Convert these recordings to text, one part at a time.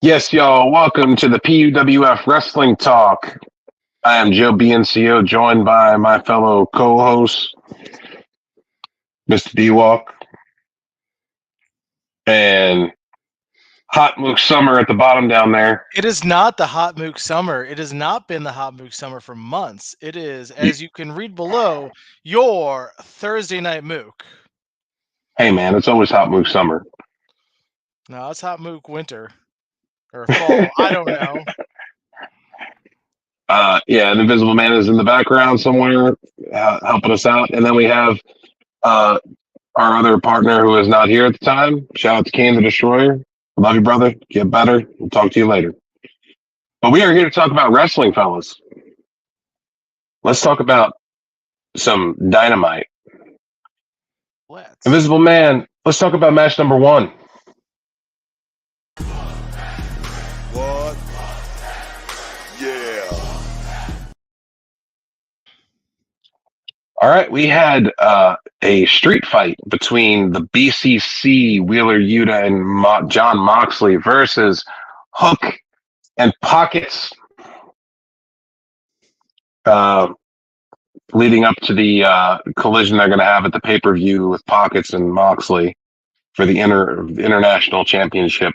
Yes, y'all. Welcome to the P.U.W.F Wrestling Talk. I am Joe BNCO, joined by my fellow co-host, Mr. D-Walk, and Hot Mook Summer at the bottom down there. It is not the Hot Mook Summer. It has not been the Hot Mook Summer for months. It is, as you can read below, your Thursday Night Mook. Hey, man, it's always Hot Mook Summer. No, it's Hot Mook Winter. Or fall. I don't know. Yeah, the Invisible Man is in the background somewhere helping us out. And then we have our other partner who is not here at the time. Shout out to Kane the Destroyer. Love you, brother. Get better. We'll talk to you later. But we are here to talk about wrestling, fellas. Let's talk about some dynamite. Invisible Man, let's talk about match number 1. What? Yeah. All right, we had a street fight between the BCC, Wheeler Yuta, and John Moxley versus Hook and Pockets, leading up to the collision they're going to have at the pay-per-view with Pockets and Moxley for the International Championship.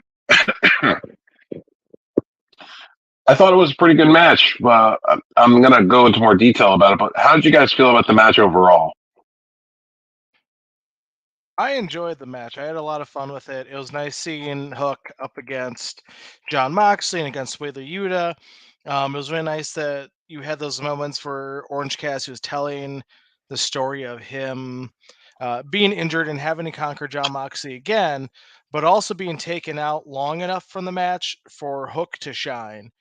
I thought it was a pretty good match. I'm going to go into more detail about it, but how did you guys feel about the match overall? I enjoyed the match. I had a lot of fun with it. It was nice seeing Hook up against John Moxley and against Wheeler Yuta. It was really nice that you had those moments where Orange Cassidy was telling the story of him being injured and having to conquer John Moxley again, but also being taken out long enough from the match for Hook to shine.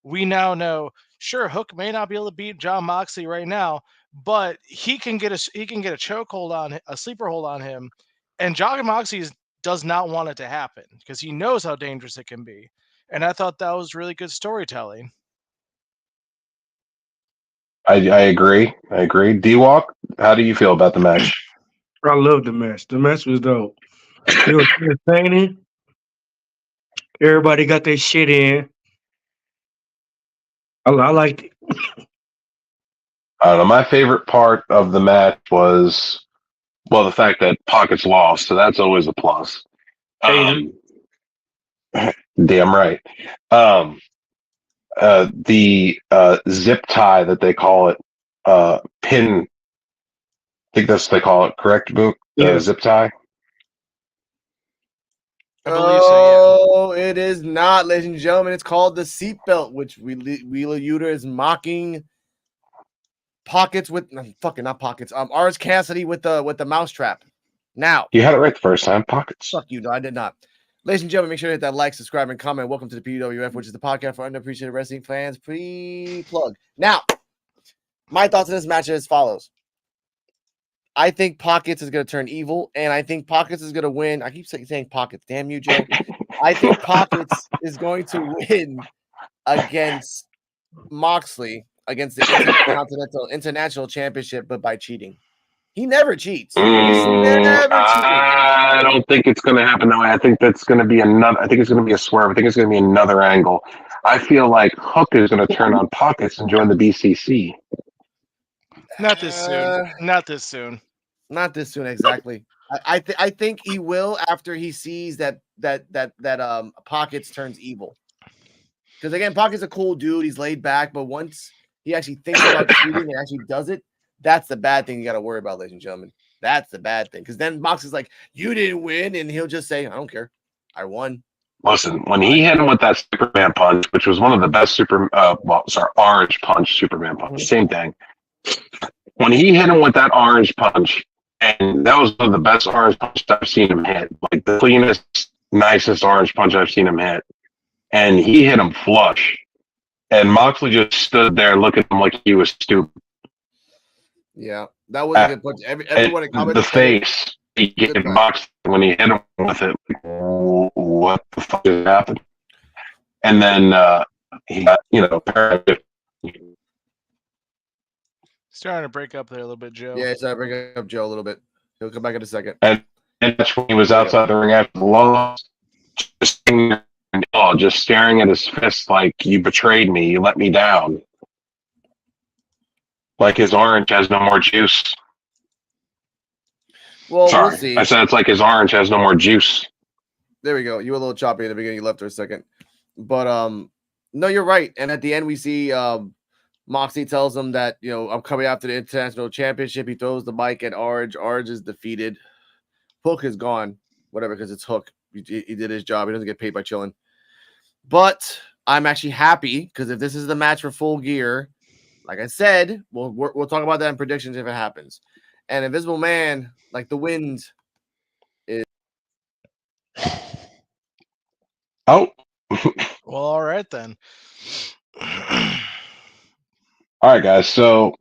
We now know, sure, Hook may not be able to beat John Moxley right now, but he can get a chokehold on a sleeper hold on him, and John Moxley does not want it to happen because he knows how dangerous it can be. And I thought that was really good storytelling. I agree. D-Walk, how do you feel about the match? I love the match. The match was dope. It was entertaining. Everybody got their shit in. I liked it. I don't know. My favorite part of the match was, the fact that Pockets lost, so that's always a plus. Damn right. The zip tie that they call it, pin. I think that's what they call it, correct, Book? Yeah. Zip tie. I believe so, yeah. It is not, ladies and gentlemen. It's called the seatbelt, which Wheeler Yuta is mocking Pockets with not Pockets. Orange Cassidy with the mousetrap. Now You had it right the first time, Pockets. fuck you, no, I did not. Ladies and gentlemen, make sure to hit that like, subscribe, and comment. Welcome to the P.U.W.F, which is the podcast for underappreciated wrestling fans. Pre-plug. Now, my thoughts on this match are as follows. I think Pockets is going to turn evil, and I think Pockets is going to win. I keep saying Pockets. Damn you, Joe. I think Pockets is going to win against Moxley, against the International Championship, but by cheating. He never cheats. I don't think it's going to happen that way. I think that's going to be I think it's going to be a swerve. I think it's going to be another angle. I feel like Hook is going to turn on Pockets and join the BCC. Not this soon. Not this soon. Not this soon, exactly. I think he will after he sees that Pockets turns evil. Because again, Pocket's a cool dude. He's laid back, but once he actually thinks about cheating and actually does it, that's the bad thing you got to worry about, ladies and gentlemen. That's the bad thing. Because then Mox is like, "You didn't win," and he'll just say, "I don't care, I won." Listen, when he hit him with that Superman punch, which was one of the best orange punch, Superman punch, same thing. When he hit him with that orange punch, and that was one of the best orange punches I've seen him hit, like the cleanest, nicest orange punch I've seen him hit, and he hit him flush. and Moxley just stood there looking at him like he was stupid. Yeah, that was a good punch. Everyone in And comment the said it. face he Good gave punch. Moxley when he hit him with it, like, what the fuck just happened? And then he got, apparently. Starting to break up there a little bit, Joe. Yeah, so I bring up Joe a little bit. He'll come back in a second. And that's when he was outside the ring after the loss, just staring at his fist like, you betrayed me, you let me down. Like his orange has no more juice. Well, Sorry, we'll see. I said it's like his orange has no more juice. There we go. You were a little choppy in the beginning. You left for a second. But no, you're right. And at the end, we see Moxley tells him that, I'm coming after the International Championship. He throws the mic at Orange. Orange is defeated. Hook is gone. Whatever, because it's Hook. He did his job. He doesn't get paid by chilling. But I'm actually happy because if this is the match for Full Gear, like I said, we'll talk about that in predictions if it happens. And Invisible Man, like the wind, is. Oh. Well, all right then. All right, guys. So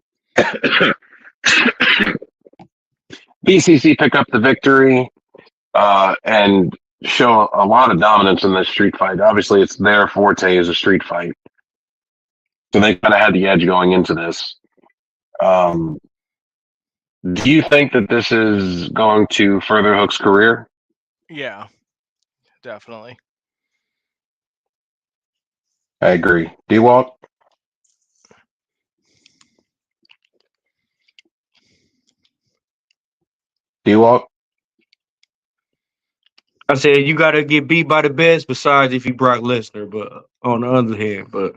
BCC pick up the victory and show a lot of dominance in this street fight. Obviously, it's their forte is a street fight. So they kind of had the edge going into this. Do you think that this is going to further Hook's career? Yeah, definitely. I agree. D-Walk? D-Walk? I said you gotta get beat by the best. Besides, if you Brock Lesnar, but on the other hand, but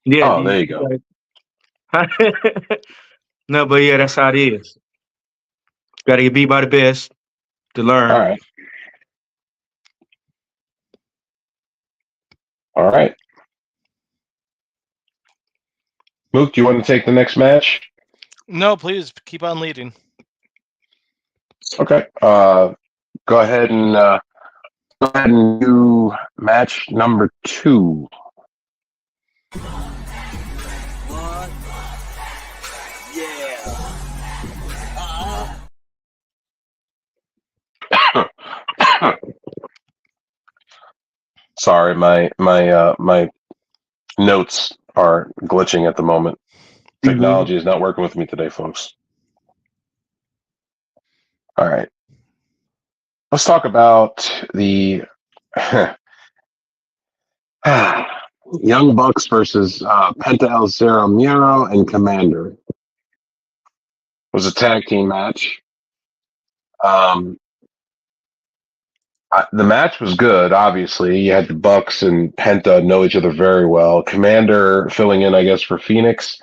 yeah, Oh, there you go. No, but yeah, that's how it is. Got to get beat by the best to learn. All right. All right. Mook, do you want to take the next match? No, please keep on leading. Okay. Go ahead and do match number 2. What? Yeah. Sorry, my notes are glitching at the moment. Technology is not working with me today, folks. All right. Let's talk about the Young Bucks versus Penta El Zero Muro and Commander. It was a tag team match. The match was good, obviously. You had the Bucks and Penta know each other very well. Commander filling in, I guess, for Phoenix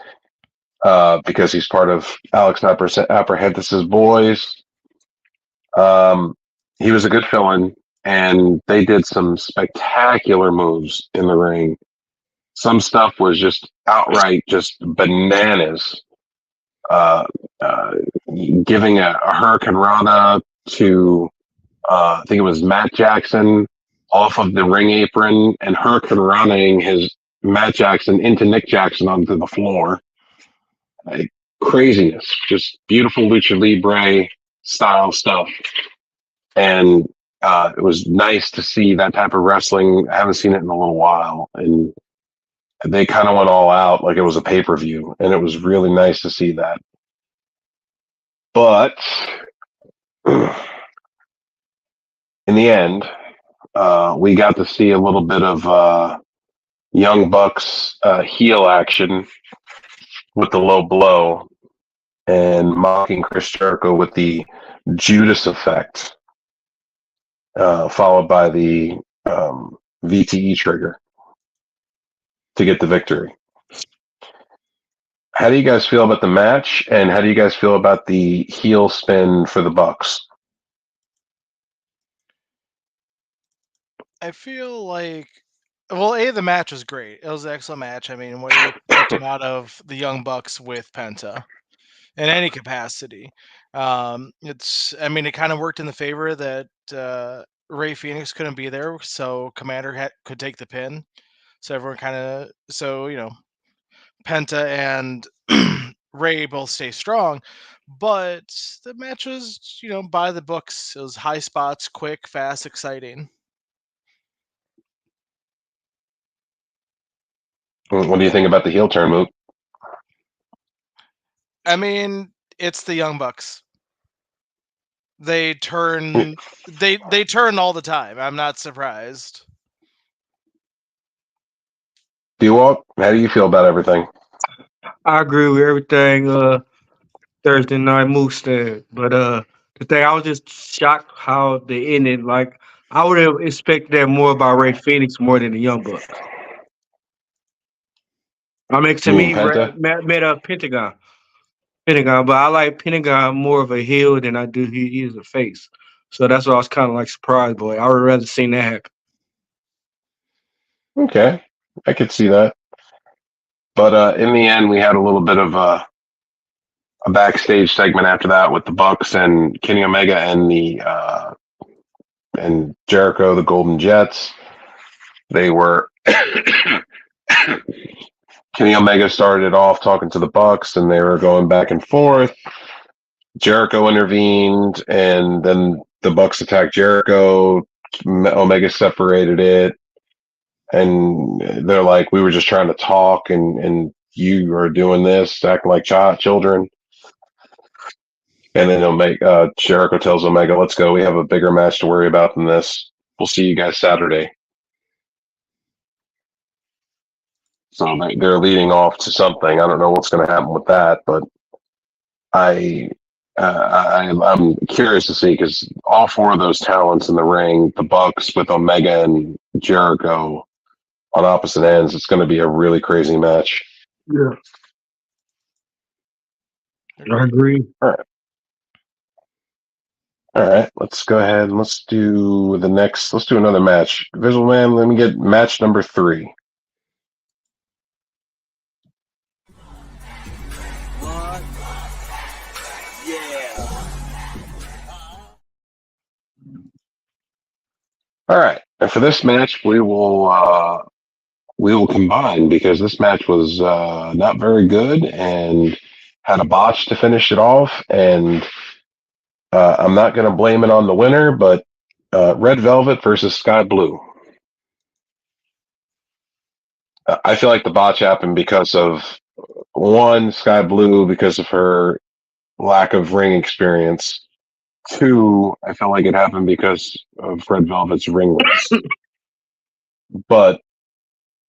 because he's part of Alex Apprehentis' boys. He was a good fill-in, and they did some spectacular moves in the ring. Some stuff was just outright just bananas. Giving a Hurricane Rana to I think it was Matt Jackson off of the ring apron and Hurricane Rana-ing his Matt Jackson into Nick Jackson onto the floor. Craziness, just beautiful lucha libre style stuff. And it was nice to see that type of wrestling. I haven't seen it in a little while. And they kind of went all out like it was a pay-per-view. And it was really nice to see that. But in the end, we got to see a little bit of Young Bucks heel action with the low blow and mocking Chris Jericho with the Judas effect, followed by the VTE trigger to get the victory. How do you guys feel about the match, and how do you guys feel about the heel spin for the Bucks? I feel like, well, the match was great. It was an excellent match. I mean, what are you expecting out of the Young Bucks with Penta in any capacity? It kind of worked in the favor that Ray Phoenix couldn't be there, so Commander could take the pin. So everyone Penta and Ray both stay strong, but the match was, by the books. It was high spots, quick, fast, exciting. What do you think about the heel turn, Mook? I mean, it's the Young Bucks. They turn they turn all the time. I'm not surprised. P.U.W.F, how do you feel about everything? I agree with everything Thursday night Moose said. But the thing I was just shocked how they ended. Like I would have expected that more about Ray Phoenix more than the Young Bucks. I mean, to You mean me, Penta? met a Pentagon, but I like Pentagon more of a heel than I do he is a face. So that's why I was kind of like surprised, boy. I would rather seen that happen. Okay, I could see that. But in the end, we had a little bit of a backstage segment after that with the Bucks and Kenny Omega and the and Jericho, the Golden Jets. They were Kenny Omega started off talking to the Bucks, and they were going back and forth. Jericho intervened, and then the Bucks attacked Jericho. Omega separated it, and they're like, "We were just trying to talk, and you are doing this, acting like children." And then Jericho tells Omega, "Let's go. We have a bigger match to worry about than this. We'll see you guys Saturday." So they're leading off to something. I don't know what's going to happen with that, but I, I'm curious to see because all four of those talents in the ring, the Bucks with Omega and Jericho on opposite ends, it's going to be a really crazy match. Yeah, I agree. All right, let's go ahead and let's do another match. Visual Man, let me get match number 3. What? Yeah. All right, and for this match, we will combine because this match was not very good and had a botch to finish it off. And I'm not going to blame it on the winner, but Red Velvet versus Sky Blue. I feel like the botch happened because of one, Sky Blue, because of her lack of ring experience. 2, I felt like it happened because of Red Velvet's ring race. But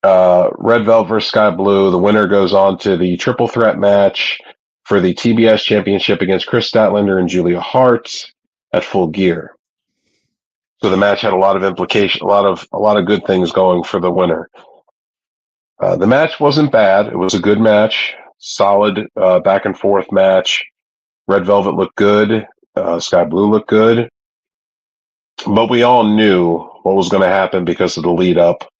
Red Velvet versus Sky Blue, the winner goes on to the triple threat match for the TBS championship against Chris Statlander and Julia Hart at Full Gear. So the match had a lot of implication, a lot of good things going for the winner. The match wasn't bad. It was a good match, solid back and forth match. Red Velvet looked good. Sky Blue looked good. But we all knew what was going to happen because of the lead up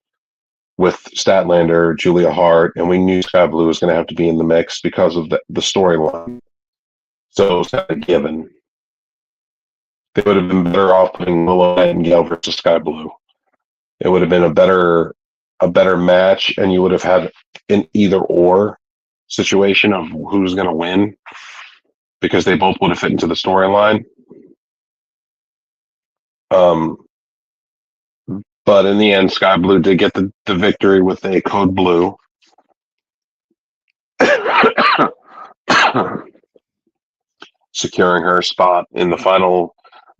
with Statlander, Julia Hart, and we knew Sky Blue was going to have to be in the mix because of the storyline. So it was kind of given. They would have been better off putting Willow Nightingale versus Sky Blue. It would have been a better match, and you would have had an either or situation of who's going to win because they both would have fit into the storyline. But in the end, Sky Blue did get the victory with a code blue. Securing her spot in the final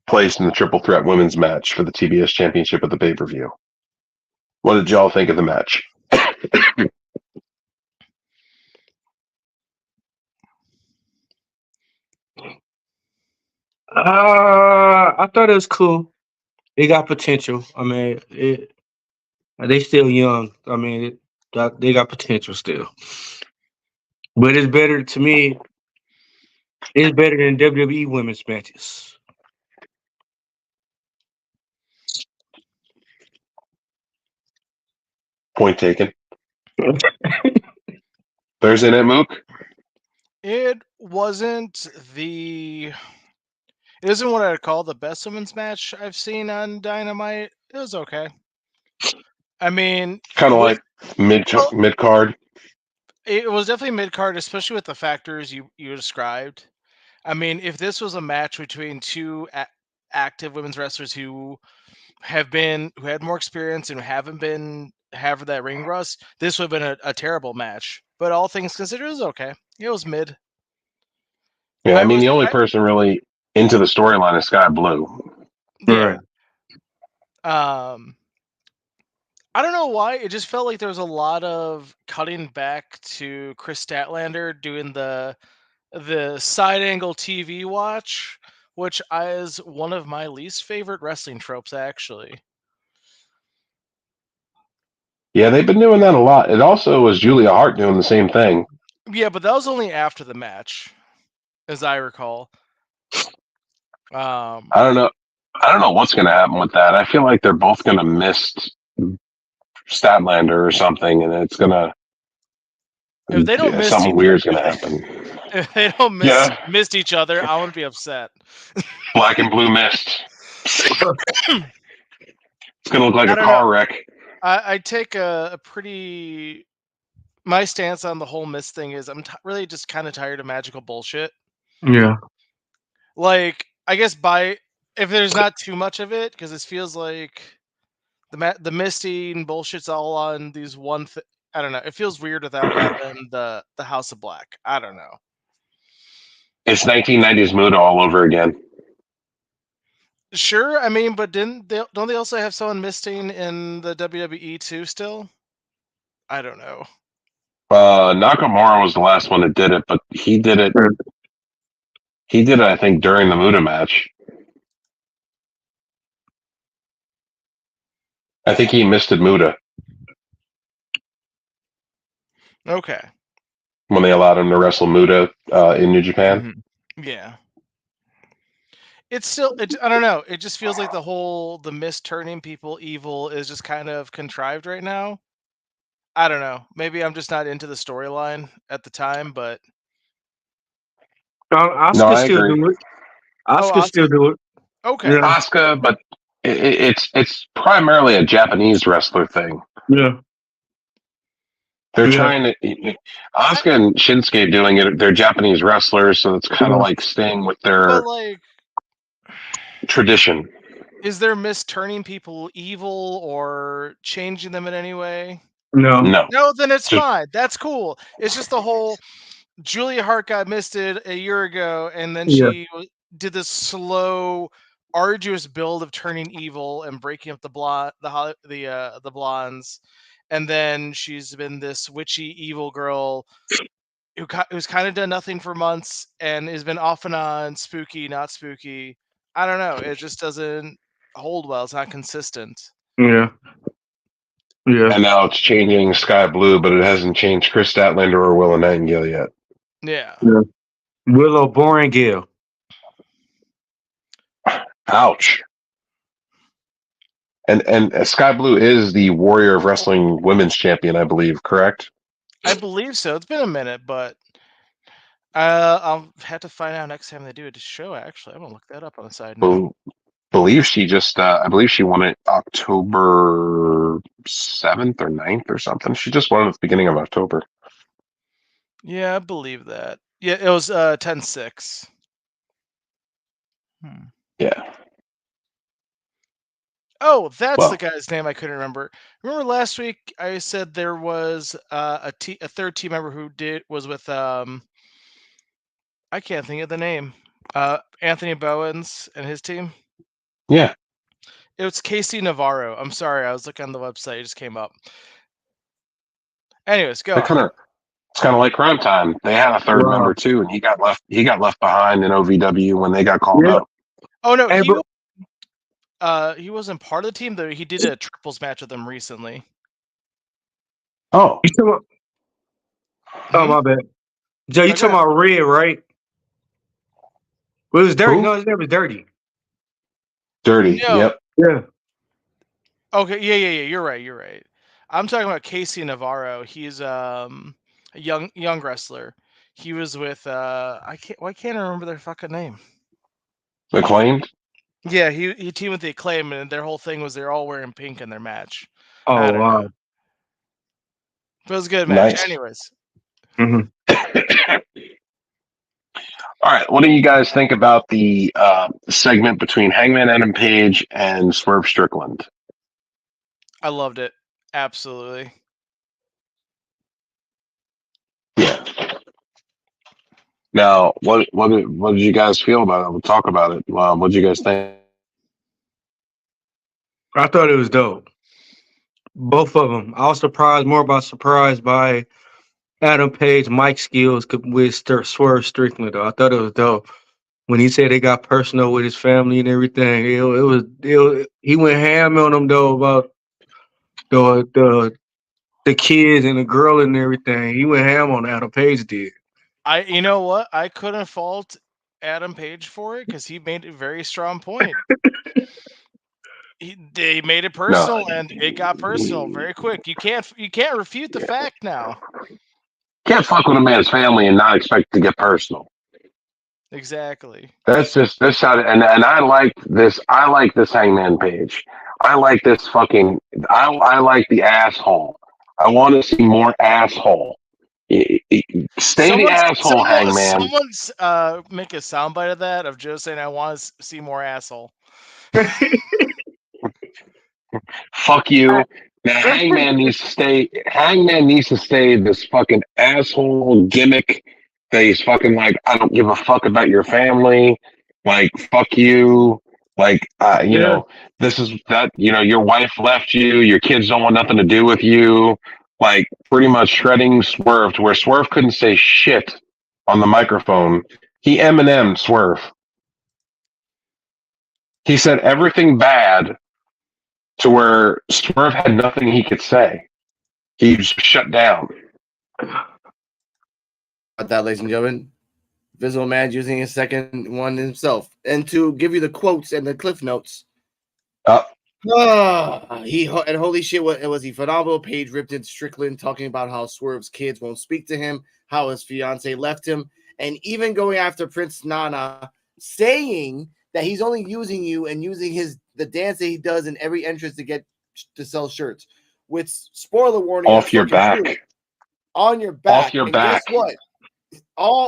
place in the triple threat women's match for the TBS championship at the pay-per-view. What did y'all think of the match? I thought it was cool. It got potential. I mean, they still young. I mean, they got potential still. But it's better to me. It's better than WWE women's matches. Point taken. Thursday Night Mook? It isn't what I'd call the best women's match I've seen on Dynamite. It was okay. I mean, Kind of like mid card. It was definitely mid card, especially with the factors you described. I mean, if this was a match between two active women's wrestlers who had more experience and haven't been have that ring rust, this would have been a terrible match. But all things considered, it was okay. It was mid. Yeah, I mean, the only I- person really into the storyline is Sky Blue. yeah. Right. I don't know why. It just felt like there was a lot of cutting back to Chris Statlander doing the side angle TV watch, which is one of my least favorite wrestling tropes, actually. Yeah, they've been doing that a lot. It also was Julia Hart doing the same thing. Yeah, but that was only after the match, as I recall. I don't know. I don't know what's going to happen with that. I feel like they're both going to miss Statlander or something, and it's going to If they don't miss something each weird's going to other, happen. if they don't missed each other, I would be upset. Black and blue mist. It's going to look like I a don't car know. wreck. I take a pretty. My stance on the whole mist thing is I'm really just kind of tired of magical bullshit. Yeah. Like, I guess if there's not too much of it, because it feels like the misty and bullshit's all on these one. I don't know. It feels weird without having the House of Black. I don't know. It's 1990s mood all over again. Sure, I mean, but don't they also have someone misting in the WWE too? Still, I don't know. Nakamura was the last one that did it, but he did it. He did it, I think, during the Muda match. I think he misted Muda Okay. when they allowed him to wrestle Muda in New Japan. Yeah. It's still. I don't know. It just feels like the mist turning people evil is just kind of contrived right now. I don't know. Maybe I'm just not into the storyline at the time, but Oscar No, I still agree. do it. Oscar still Asuka. do it. Okay. Yeah. Asuka, but it's primarily a Japanese wrestler thing. Yeah. They're Yeah. trying to Asuka and Shinsuke doing it. They're Japanese wrestlers, so it's kind of Yeah. like staying with But their like, tradition. is there mist turning people evil or changing them in any way? No. No, No, then it's Just- fine. That's cool. It's just the whole Julia Hart got misted a year ago, and then Yeah. she did this slow, arduous build of turning evil and breaking up the blondes, and then she's been this witchy evil girl who's kind of done nothing for months and has been off and on, spooky, not spooky. I don't know. It just doesn't hold well. It's not consistent. Yeah. Yeah. and now it's changing Sky Blue, but it hasn't changed Chris Statlander or Willow Nightingale yet. Yeah. Willow Boringale. Ouch. And Sky Blue is the Warrior of Wrestling Women's Champion, I believe. Correct? I believe so. It's been a minute, but I'll have to find out next time they do a show. Actually, I'm gonna look that up on the side note. Believe she just I believe she won it October 7th or 9th or something. She just won it at the beginning of October. Yeah, I believe that. Yeah, it was 10-6. Yeah. Oh, that's Well, the guy's name I couldn't remember. Remember last week I said there was a third team member who was with I can't think of the name. Anthony Bowens and his team. yeah. It was Casey Navarro. I'm sorry, I was looking on the website. It just came up. Anyways, go on. It's kind of like Crime Time. They had a third member too, and he got left behind in OVW when they got called up. Oh no, Hey, he wasn't part of the team though. He did a triples match with them recently. Oh, You talking about, oh, my bad. Joe, you talking about Red, right? Well, it was Dirty. Who? No, his name was Dirty. Dirty. No. Yep. Yeah. Okay, yeah. You're right. I'm talking about Casey Navarro. He's a young wrestler. He was with why can't I remember their fucking name? Acclaimed. Yeah, he teamed with the Acclaim, and their whole thing was they're all wearing pink in their match. Oh, I don't wow. know. It was a good match. Nice. Anyways, Mhm. All right, what do you guys think about the segment between Hangman Adam Page and Swerve Strickland? I loved it. Absolutely. Yeah. Now, what did you guys feel about it? We'll talk about it. What did you guys think? I thought it was dope. Both of them. I was surprised by Adam Page, Mike skills with Swerve Strickland. Though I thought it was dope when he said they got personal with his family and everything. He went ham on them though about the kids and the girl and everything. He went ham on Adam Page did. You know what? I couldn't fault Adam Page for it because he made a very strong point. They made it personal, and it got personal very quick. You can't refute the fact now. Can't fuck with a man's family and not expect to get personal. Exactly. That's how. And I like this. I like this Hangman Page. I like this fucking. I like the asshole. I want to see more asshole. Stay the asshole, Hangman. Someone's make a soundbite of that of Joe saying, "I want to see more asshole." Fuck you. Now Hangman needs to stay. Hangman needs to stay this fucking asshole gimmick that he's fucking like. I don't give a fuck about your family. Like fuck you. Like you know, this is that. You know, your wife left you. Your kids don't want nothing to do with you. Like pretty much shredding Swerve to where Swerve couldn't say shit on the microphone. He Eminem Swerve. He said everything bad to where Swerve had nothing he could say. He just shut down. About that, ladies and gentlemen. Visible Man using his second one himself. And to give you the quotes and the cliff notes. Holy shit, was he phenomenal? Page ripped into Strickland talking about how Swerve's kids won't speak to him, how his fiance left him, and even going after Prince Nana, saying that he's only using you and using the dance that he does in every entrance to sell shirts. With spoiler warning, off your back. True. On your back. Off your and back. Guess what?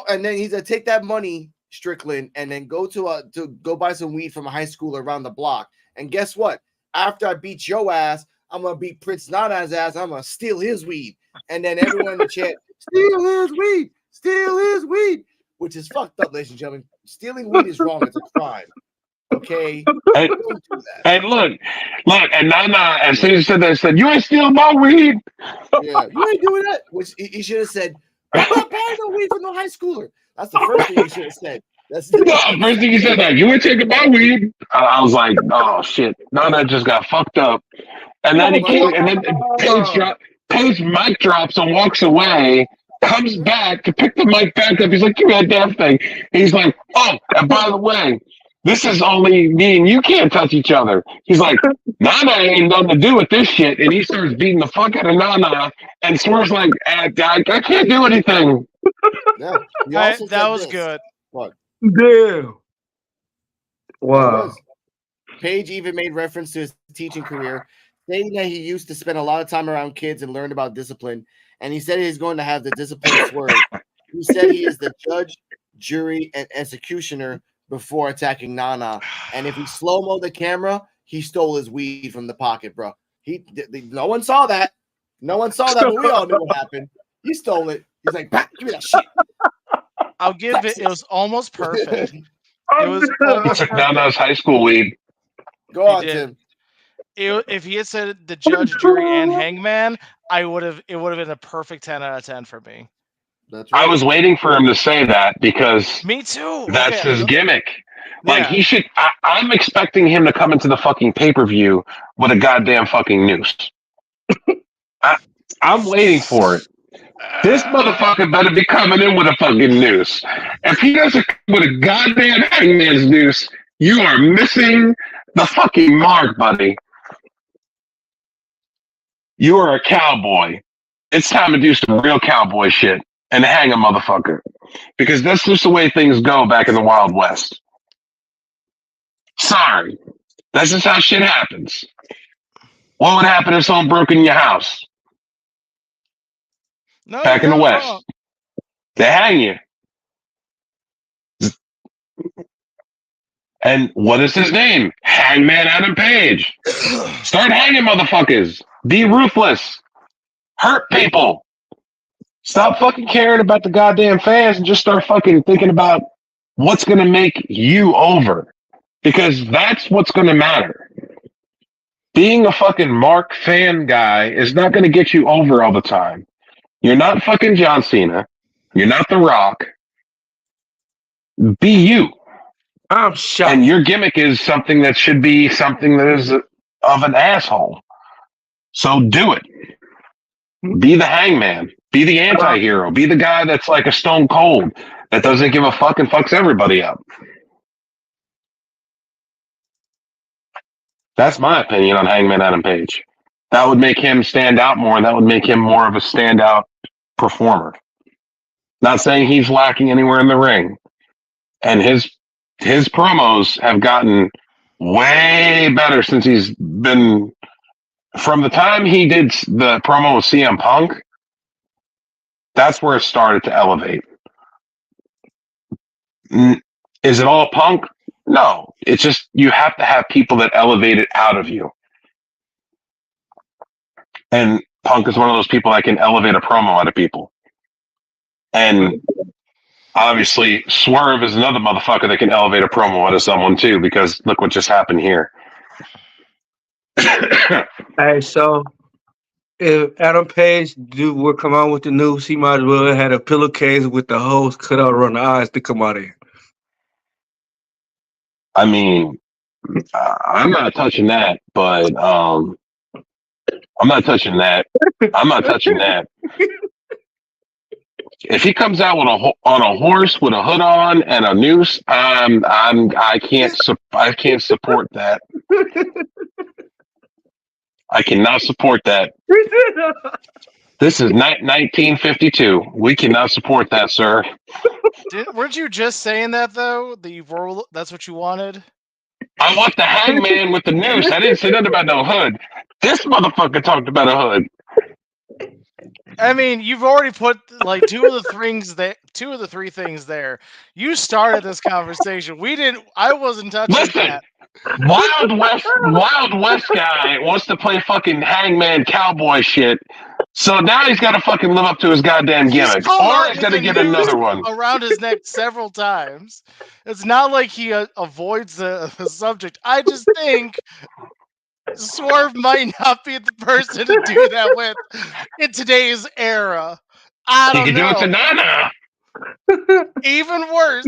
And then he's gonna take that money, Strickland, and then go to go buy some weed from a high school around the block. And guess what? After I beat your ass, I'm gonna beat Prince Nana's ass. I'm gonna steal his weed. And then everyone in the chat, steal his weed, steal his weed, which is fucked up, ladies and gentlemen. Stealing weed is wrong. It's a crime. Okay. Hey, look, and Nana, as soon as he said that, said, "You ain't stealing my weed." Yeah, you ain't doing that. Which he should have said, "I'm not buying no weed from no high schooler." That's the first thing he should have said. That's the first thing he said that you ain't taking my weed. I was like, "Oh shit!" Nana just got fucked up, and then Page mic drops and walks away. Comes back to pick the mic back up. He's like, "Give me that damn thing." He's like, "Oh, and by the way, this is only me and you can't touch each other." He's like, "Nana ain't nothing to do with this shit," and he starts beating the fuck out of Nana. And Swerve's like, I can't do anything." Yeah, that was good. What? Damn. Wow. Page even made reference to his teaching career, stating that he used to spend a lot of time around kids and learn about discipline. And he said he's going to have the discipline Swerve. He said he is the judge, jury, and executioner before attacking Nana. And if he slow-mo the camera, he stole his weed from the pocket, bro. No one saw that. No one saw that, but we all knew what happened. He stole it. He's like, give me that shit. I'll give it. It was almost perfect. It was almost perfect. Nana's high school weed. Go on, Tim. If he had said the judge, jury, and hangman, it would have been a perfect 10 out of 10 for me. That's right. I was waiting for him to say that because me too. That's his gimmick. Like Yeah. he should. I'm expecting him to come into the fucking pay-per-view with a goddamn fucking noose. I'm waiting for it. This motherfucker better be coming in with a fucking noose. If he doesn't come with a goddamn hangman's noose, you are missing the fucking mark, buddy. You are a cowboy. It's time to do some real cowboy shit and hang a motherfucker. Because that's just the way things go back in the Wild West. Sorry. That's just how shit happens. What would happen if someone broke in your house? No, Back in the West. wrong. They hang you. And what is his name? Hangman Adam Page. Start hanging motherfuckers. Be ruthless. Hurt people. Stop fucking caring about the goddamn fans and just start fucking thinking about what's going to make you over. Because that's what's going to matter. Being a fucking Mark fan guy is not going to get you over all the time. You're not fucking John Cena. You're not The Rock. Be you. I'm shocked. And your gimmick is something that should be something that is of an asshole. So do it. Be the Hangman. Be the anti-hero. Be the guy that's like a Stone Cold that doesn't give a fuck and fucks everybody up. That's my opinion on Hangman Adam Page. That would make him stand out more, and that would make him more of a standout performer. Not saying he's lacking anywhere in the ring. And his promos have gotten way better since he's been... From the time he did the promo with CM Punk, that's where it started to elevate. Is it all Punk? No. It's just you have to have people that elevate it out of you. And Punk is one of those people that can elevate a promo out of people. And obviously, Swerve is another motherfucker that can elevate a promo out of someone too, because look what just happened here. Hey, so if Adam Page would come out with the news, he might as well have had a pillowcase with the holes cut out around the eyes to come out in. I mean, I'm not touching that, but I'm not touching that. I'm not touching that. If he comes out with on a horse with a hood on and a noose, I can't support that. I cannot support that. This is 1952. We cannot support that, sir. Weren't you just saying that though? That's what you wanted. I want the Hangman with the noose. I didn't say nothing about no hood. This motherfucker talked about a hood. I mean, you've already put like two of the three things there. You started this conversation. I wasn't touching that. Wild West guy wants to play fucking Hangman cowboy shit. So now he's got to fucking live up to his goddamn gimmick, or he's got to get another one around his neck several times. It's not like he avoids the subject. I just think Swerve might not be the person to do that with in today's era. I don't know. He can do it to Nana. Even worse.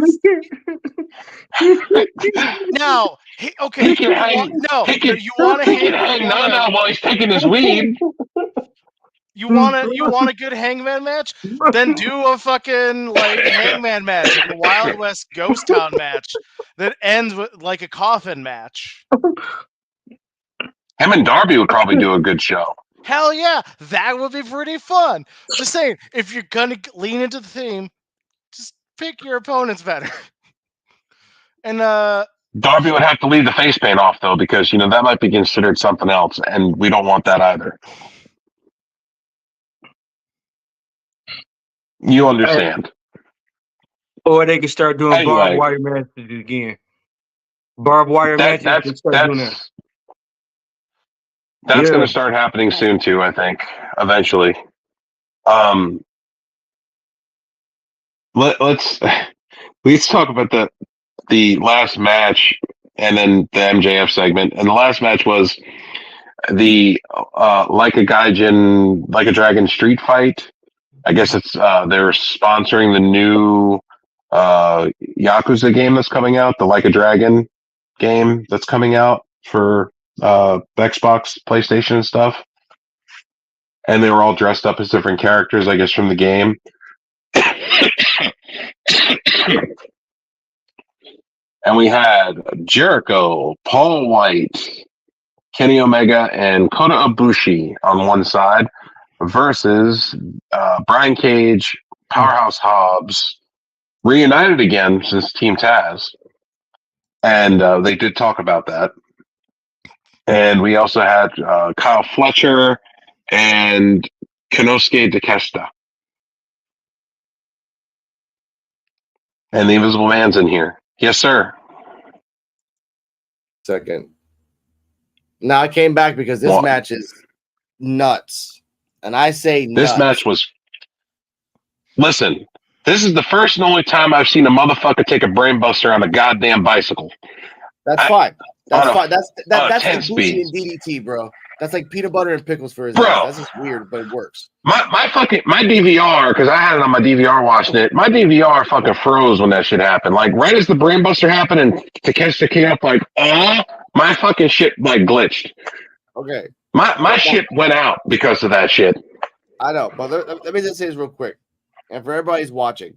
Now, okay. He can hang Nana while he's taking his weed. You want a good Hangman match? Then do a fucking like Hangman match, like a Wild West Ghost Town match that ends with like a coffin match. Him and Darby would probably do a good show. Hell yeah, that would be pretty fun. Just saying, if you're gonna lean into the theme, just pick your opponents better. And Darby would have to leave the face paint off though, because that might be considered something else, and we don't want that either. You understand? Or they can start doing barbed wire matches again. Barbed wire matches. That's going to start happening soon too. I think eventually. Let's talk about the last match and then the MJF segment. And the last match was the Like a Dragon street fight. I guess it's they're sponsoring the new Yakuza game that's coming out, the Like a Dragon game that's coming out for Xbox, PlayStation, and stuff. And they were all dressed up as different characters, I guess, from the game. And we had Jericho, Paul White, Kenny Omega, and Kota Ibushi on one side versus Brian Cage, Powerhouse Hobbs, reunited again since Team Taz. And they did talk about that. And we also had Kyle Fletcher and Konosuke Takeshita. And the Invisible Man's in here. Yes, sir. Second. Now I came back because this Well, match is nuts. And I say this nuts. match was. Listen, this is the first and only time I've seen a motherfucker take a brainbuster on a goddamn bicycle. That's I- fine. That's on a- fine. That's on a like 10 Bushi speed. and DDT, bro. That's like peanut butter and pickles for his Bro. ass. That's just weird, but it works. My DVR, because I had it on my DVR watching it, my DVR fucking froze when that shit happened. Like, right as the brainbuster happened and to catch the kid up, like, my fucking shit, like, glitched. Okay. My shit went out because of that shit. I know, but let me just say this real quick. And for everybody who's watching,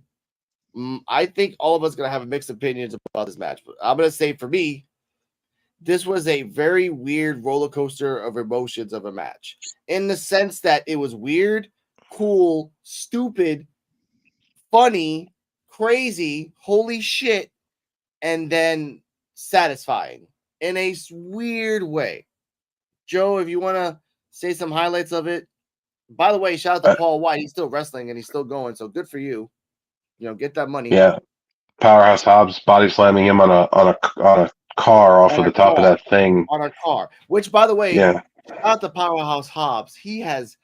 I think all of us are going to have mixed opinions about this match. But I'm going to say for me, this was a very weird roller coaster of emotions of a match in the sense that it was weird, cool, stupid, funny, crazy, holy shit, and then satisfying in a weird way. Joe, if you want to say some highlights of it. By the way, shout out to Paul White. He's still wrestling and he's still going, so good for you. You know, get that money. Yeah. Powerhouse Hobbs body slamming him on a car off of the top of that thing. On a car. Which, by the way, Yeah. shout out to Powerhouse Hobbs. He has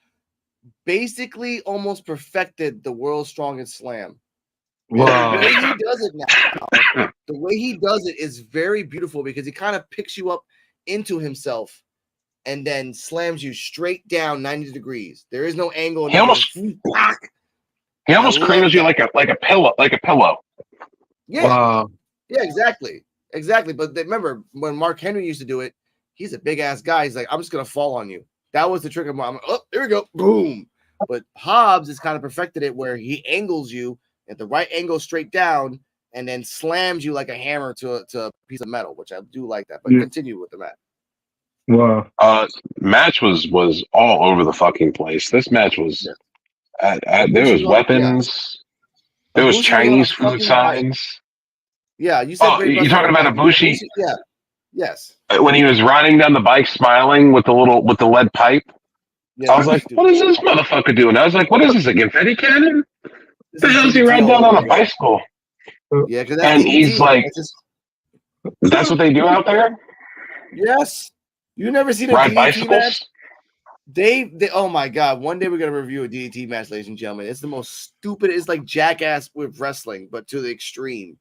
basically almost perfected the world's strongest slam. Wow. The way he does it now, the way he does it is very beautiful because he kind of picks you up into himself and then slams you straight down 90 degrees. There is no angle. He almost cradles you like a pillow. Yeah. Wow. Yeah, exactly. Exactly. But remember, when Mark Henry used to do it, he's a big ass guy. He's like, I'm just going to fall on you. That was the trick of mine. Oh, there we go. Boom. But Hobbs has kind of perfected it where he angles you at the right angle straight down and then slams you like a hammer to a piece of metal, which I do like that. But continue with the match. Wow. Match was all over the fucking place. This match was there was weapons. There was Chinese food signs. Yeah, you said you're talking about Ibushi? Yeah. Yes. When he was riding down the bike smiling with the lead pipe. Yeah, I was like, what is this motherfucker doing? I was like, what is this, a confetti cannon? What the hell is he riding down on a bicycle? Yeah, because and he's like, that's what they do out there? Yes. You never seen a ride DDT bicycles? Match? They oh my god, one day we're gonna review a DDT match, ladies and gentlemen. It's the most stupid, it's like Jackass with wrestling, but to the extreme.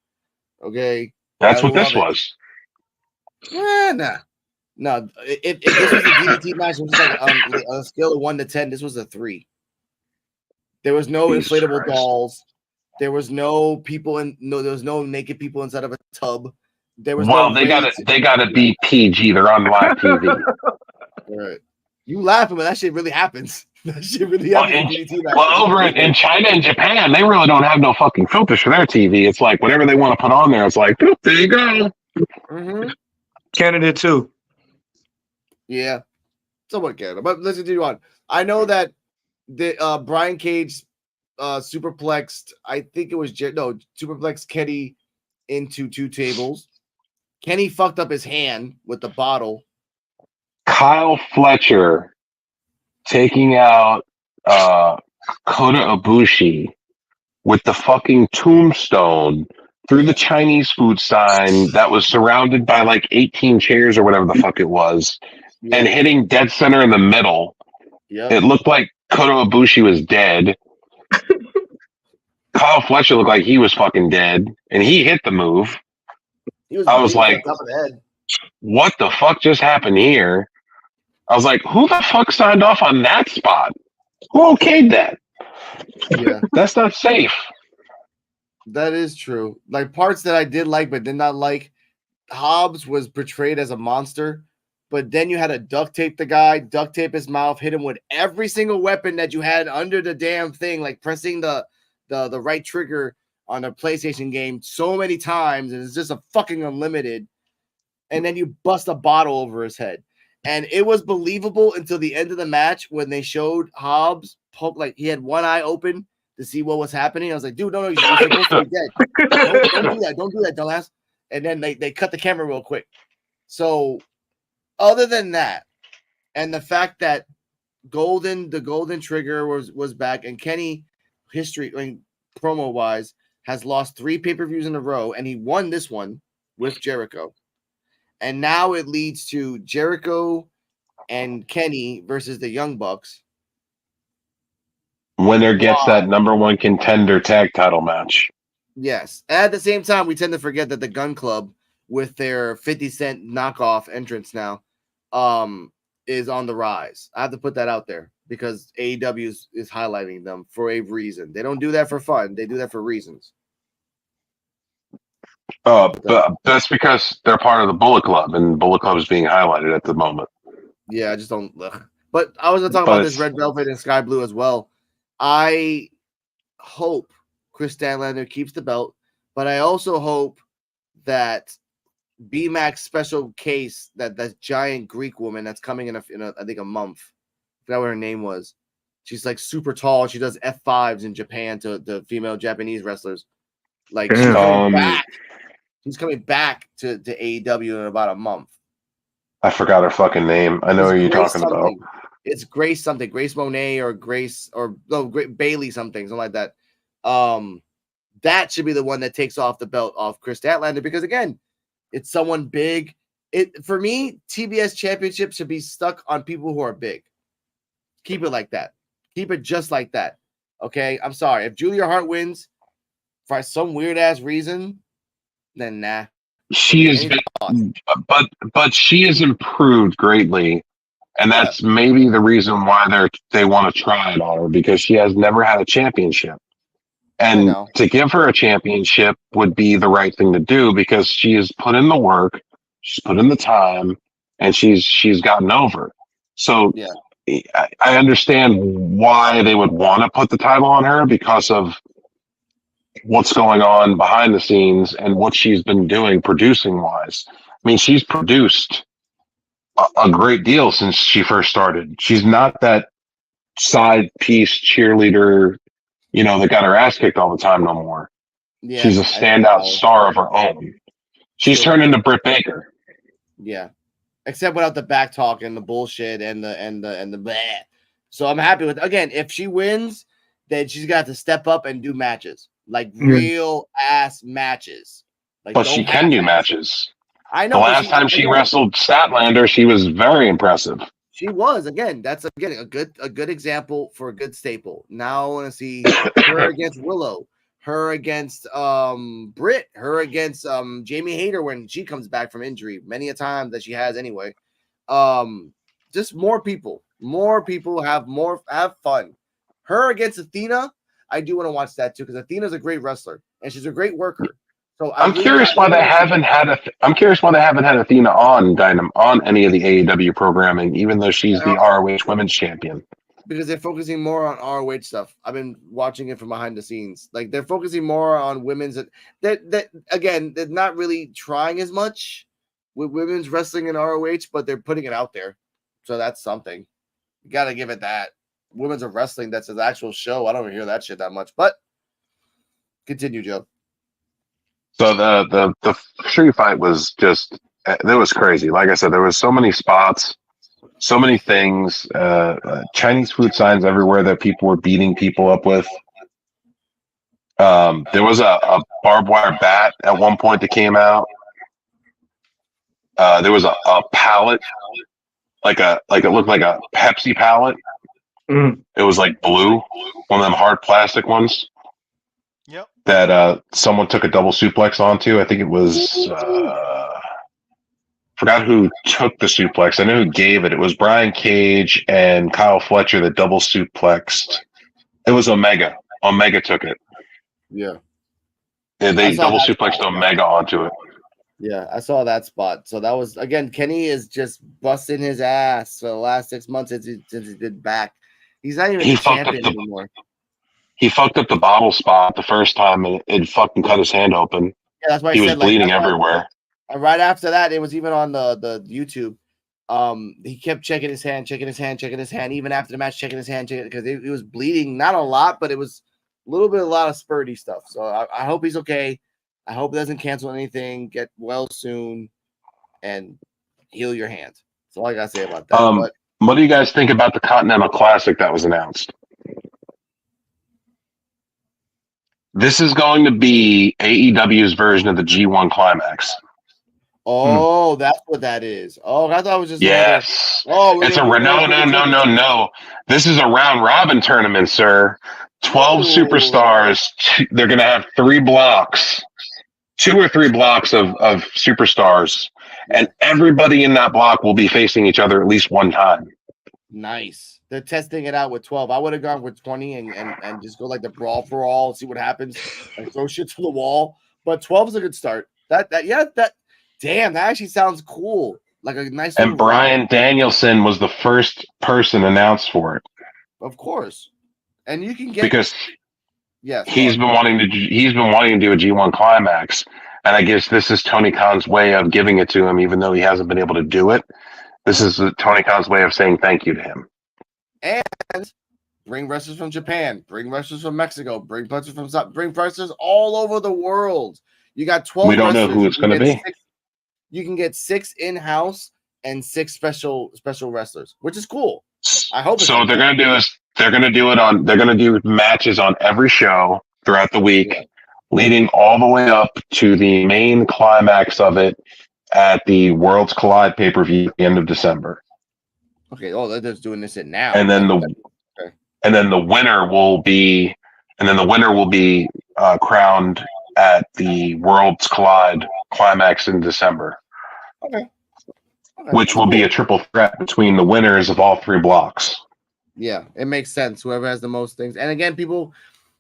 Okay. That's what this was. Nah. No, if this was a DDT match, it was like on a scale of 1 to 10, this was a 3. There was no Jesus inflatable Christ. dolls. There was no people there was no naked people inside of a tub. There was they gotta be PG. They're on live TV. All right. You laughing, but that shit really happens. That shit really happens. Over in China and Japan, they really don't have no fucking filters for their TV. It's like whatever they want to put on there. It's like, boop, there you go. Mm-hmm. Canada too. Yeah, somewhat Canada. But let's continue on. I know that Brian Cage superplexed. I think it was superplexed Kenny into 2 tables. Kenny fucked up his hand with the bottle. Kyle Fletcher taking out Kota Ibushi with the fucking tombstone through the Chinese food sign that was surrounded by like 18 chairs or whatever the fuck it was, and hitting dead center in the middle. Yep. It looked like Kota Ibushi was dead. Kyle Fletcher looked like he was fucking dead, and he hit the move. I was like, top of the head. what the fuck just happened here? I was like, who the fuck signed off on that spot? Who okayed that? Yeah. That's not safe. That is true. Like parts that I did like but did not like. Hobbs was portrayed as a monster, but then you had to duct tape the guy, duct tape his mouth, hit him with every single weapon that you had under the damn thing, like pressing the right trigger on a PlayStation game so many times, and it's just a fucking unlimited. And then you bust a bottle over his head. And it was believable until the end of the match when they showed Hobbs poke, like he had one eye open to see what was happening. I was like, dude, no, you're supposed to be dead. Don't do that. Don't do that, dumbass. And then they cut the camera real quick. So other than that, and the fact that the golden trigger was back, and Kenny promo wise has lost 3 pay-per-views in a row, and he won this one with Jericho. And now it leads to Jericho and Kenny versus the Young Bucks. Winner gets that number 1 contender tag title match. Yes. At the same time, we tend to forget that the Gun Club, with their 50 Cent knockoff entrance now, is on the rise. I have to put that out there because AEW is highlighting them for a reason. They don't do that for fun. They do that for reasons. But that's because they're part of the Bullet Club, and Bullet Club is being highlighted at the moment. Yeah, I just don't. But I was going to talk about this Red Velvet and Sky Blue as well. I hope Chris Statlander keeps the belt, but I also hope that BMAC's special case, that giant Greek woman that's coming in I think a month. I forgot what her name was. She's like super tall. She does F5s in Japan to the female Japanese wrestlers. Like she's coming back. She's coming back to AEW in about a month. I forgot her fucking name. I know who you're talking about. It's Grace something, Grace Monet or Grace or no Bailey something like that. That should be the one that takes off the belt off Chris Statlander because again, it's someone big. For me, TBS Championship should be stuck on people who are big. Keep it like that. Keep it just like that. Okay, I'm sorry if Julia Hart wins for some weird ass reason, then nah. She is, but she has improved greatly, and that's maybe the reason why they want to try it on her because she has never had a championship, and to give her a championship would be the right thing to do because she has put in the work, she's put in the time, and she's gotten over. So I understand why they would want to put the title on her because of what's going on behind the scenes and what she's been doing producing wise. I mean, she's produced a great deal since she first started. She's not that side piece cheerleader, that got her ass kicked all the time no more. Yeah, she's a standout star of her own. She's turned into Britt Baker. Yeah. Except without the back talk and the bullshit and the bleh. So I'm happy with again, if she wins, then she's got to step up and do matches. Like real ass matches. Like, but she can do matches. I know. The last time she wrestled Statlander, she was very impressive. She was. Again, that's a good example for a good staple. Now I want to see her against Willow, her against Britt, her against Jamie Hayter when she comes back from injury, many a time that she has anyway. Just more people. More people have fun. Her against Athena. I do want to watch that too because Athena's a great wrestler and she's a great worker. So I'm curious why they haven't had Athena on any of the AEW programming, even though she's the ROH Women's Champion. Because they're focusing more on ROH stuff. I've been watching it from behind the scenes. Like they're focusing more on women's. That again, they're not really trying as much with women's wrestling in ROH, but they're putting it out there. So that's something. You got to give it that. Women's of Wrestling, that's an actual show. I don't hear that shit that much, but continue, Joe. So the street fight was just, it was crazy. Like I said, there was so many spots, so many things, Chinese food signs everywhere that people were beating people up with. There was a barbed wire bat at one point that came out. There was a pallet, like it looked like a Pepsi pallet. Mm. It was like blue, one of them hard plastic ones. Yep. That someone took a double suplex onto. I think it was forgot who took the suplex. I know who gave it. It was Brian Cage and Kyle Fletcher that double suplexed. It was Omega. Omega took it. Yeah. They double suplexed Omega onto it. Yeah, I saw that spot. So that was again, Kenny is just busting his ass for the last 6 months since he did back. He's not even a champion anymore. He fucked up the bottle spot the first time and it fucking cut his hand open. Yeah, that's why he was bleeding everywhere. And right after that, it was even on the YouTube. He kept checking his hand, even after the match, checking his hand, because he was bleeding, not a lot, but it was a lot of spurty stuff. So I hope he's okay. I hope it doesn't cancel anything. Get well soon and heal your hand. That's all I gotta say about that. What do you guys think about the Continental Classic that was announced? This is going to be AEW's version of the G1 Climax. Oh, that's what that is. Oh, I thought it was just another. Yes. Oh, we're It's a gonna do no, another no, no, big no, no. This is a round robin tournament, sir. 12 Ooh. superstars. They're going to have 3 blocks, 2 or 3 blocks of superstars, and everybody in that block will be facing each other at least one time. Nice. They're testing it out with 12. I would have gone with 20 and just go like the brawl for all, see what happens, like throw shit to the wall. But 12 is a good start. That damn, that actually sounds cool. Like a nice And little Bryan round. Danielson was the first person announced for it Of course. And you can get because yes, he's been wanting to do a G1 Climax, and I guess this is Tony Khan's way of giving it to him, even though he hasn't been able to do it. This is Tony Khan's way of saying thank you to him. And bring wrestlers from Japan, bring wrestlers from Mexico, bring wrestlers from bring wrestlers all over the world. You got 12 We don't know wrestlers. who it's going to be. You can get 6 in-house and 6 special wrestlers, which is cool. I hope so. What they're going to do is they're going to do matches on every show throughout the week, leading all the way up to the main climax of it at the Worlds Collide pay-per-view at the end of December. Okay, they're just doing this now. And then the winner will be crowned at the Worlds Collide climax in December. Okay. Which will be a triple threat between the winners of all 3 blocks. Yeah, it makes sense. Whoever has the most things. And again, people,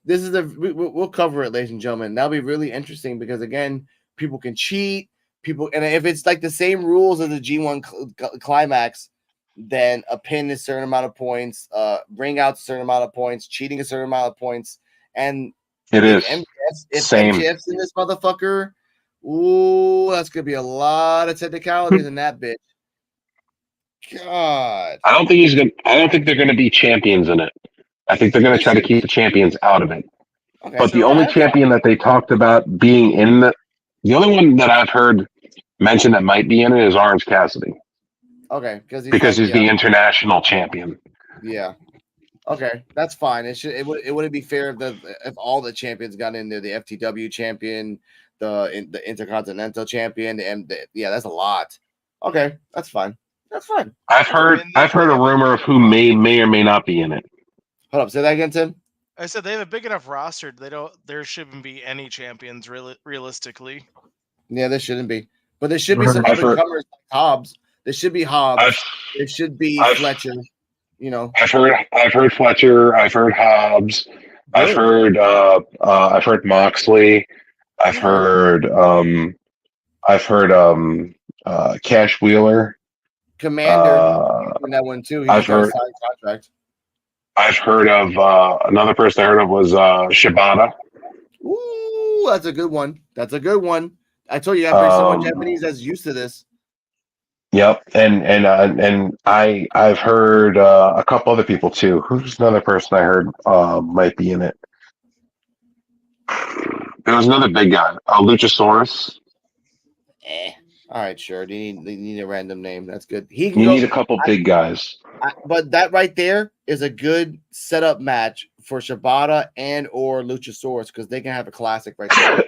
this is we'll cover it, ladies and gentlemen. That'll be really interesting because again, people can cheat. And if it's like the same rules as the G1 Climax, then a pin is a certain amount of points, bring out a certain amount of points, cheating a certain amount of points, and it is same. MJF's in this motherfucker, ooh, that's gonna be a lot of technicalities in that bitch. God, I don't think they're gonna be champions in it. I think they're gonna try to keep the champions out of it. Okay, but the only champion that they talked about being in the only one that I've heard mentioned that might be in it is Orange Cassidy. Okay, because he's the international champion. Yeah. Okay, that's fine. It wouldn't be fair if all the champions got in there. The FTW champion, the Intercontinental champion, and that's a lot. Okay, that's fine. That's fine. I've heard a rumor of who may or may not be in it. Hold up, say that again, Tim. I said they have a big enough roster. There shouldn't be any champions realistically. Yeah, there shouldn't be, but there should be some other comers like Hobbs. There should be Hobbs. There should be Fletcher. You know, I've heard Fletcher. I've heard Hobbs. I've heard Moxley. I've heard Cash Wheeler. Commander in that one too. He's got a signed contract. I've heard of another person I heard of was Shibata. Ooh, that's a good one. That's a good one. I told you, I bring someone Japanese that's used to this. Yep, and I've heard a couple other people too. Who's another person I heard might be in it? There was another big guy, Luchasaurus. All right, sure. They need a random name. That's good. You need a couple big guys. But that right there is a good setup match for Shibata and or Luchasaurus because they can have a classic right there.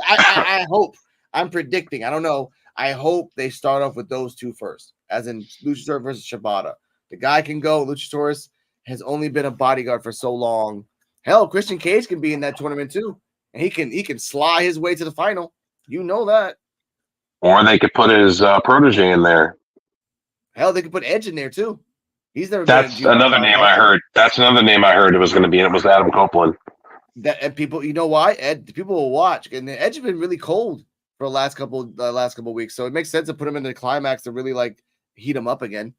I hope. I'm predicting. I don't know. I hope they start off with those two first, as in Luchasaurus versus Shibata. The guy can go. Luchasaurus has only been a bodyguard for so long. Hell, Christian Cage can be in that tournament too, and he can slide his way to the final. You know that. Or they could put his protege in there. Hell, they could put Edge in there too. He's never. That's another name I heard. That's another name I heard it was going to be, and it was Adam Copeland. And people, you know why? People will watch, and Edge has been really cold for the last couple weeks, so it makes sense to put him in the climax to really like heat him up again.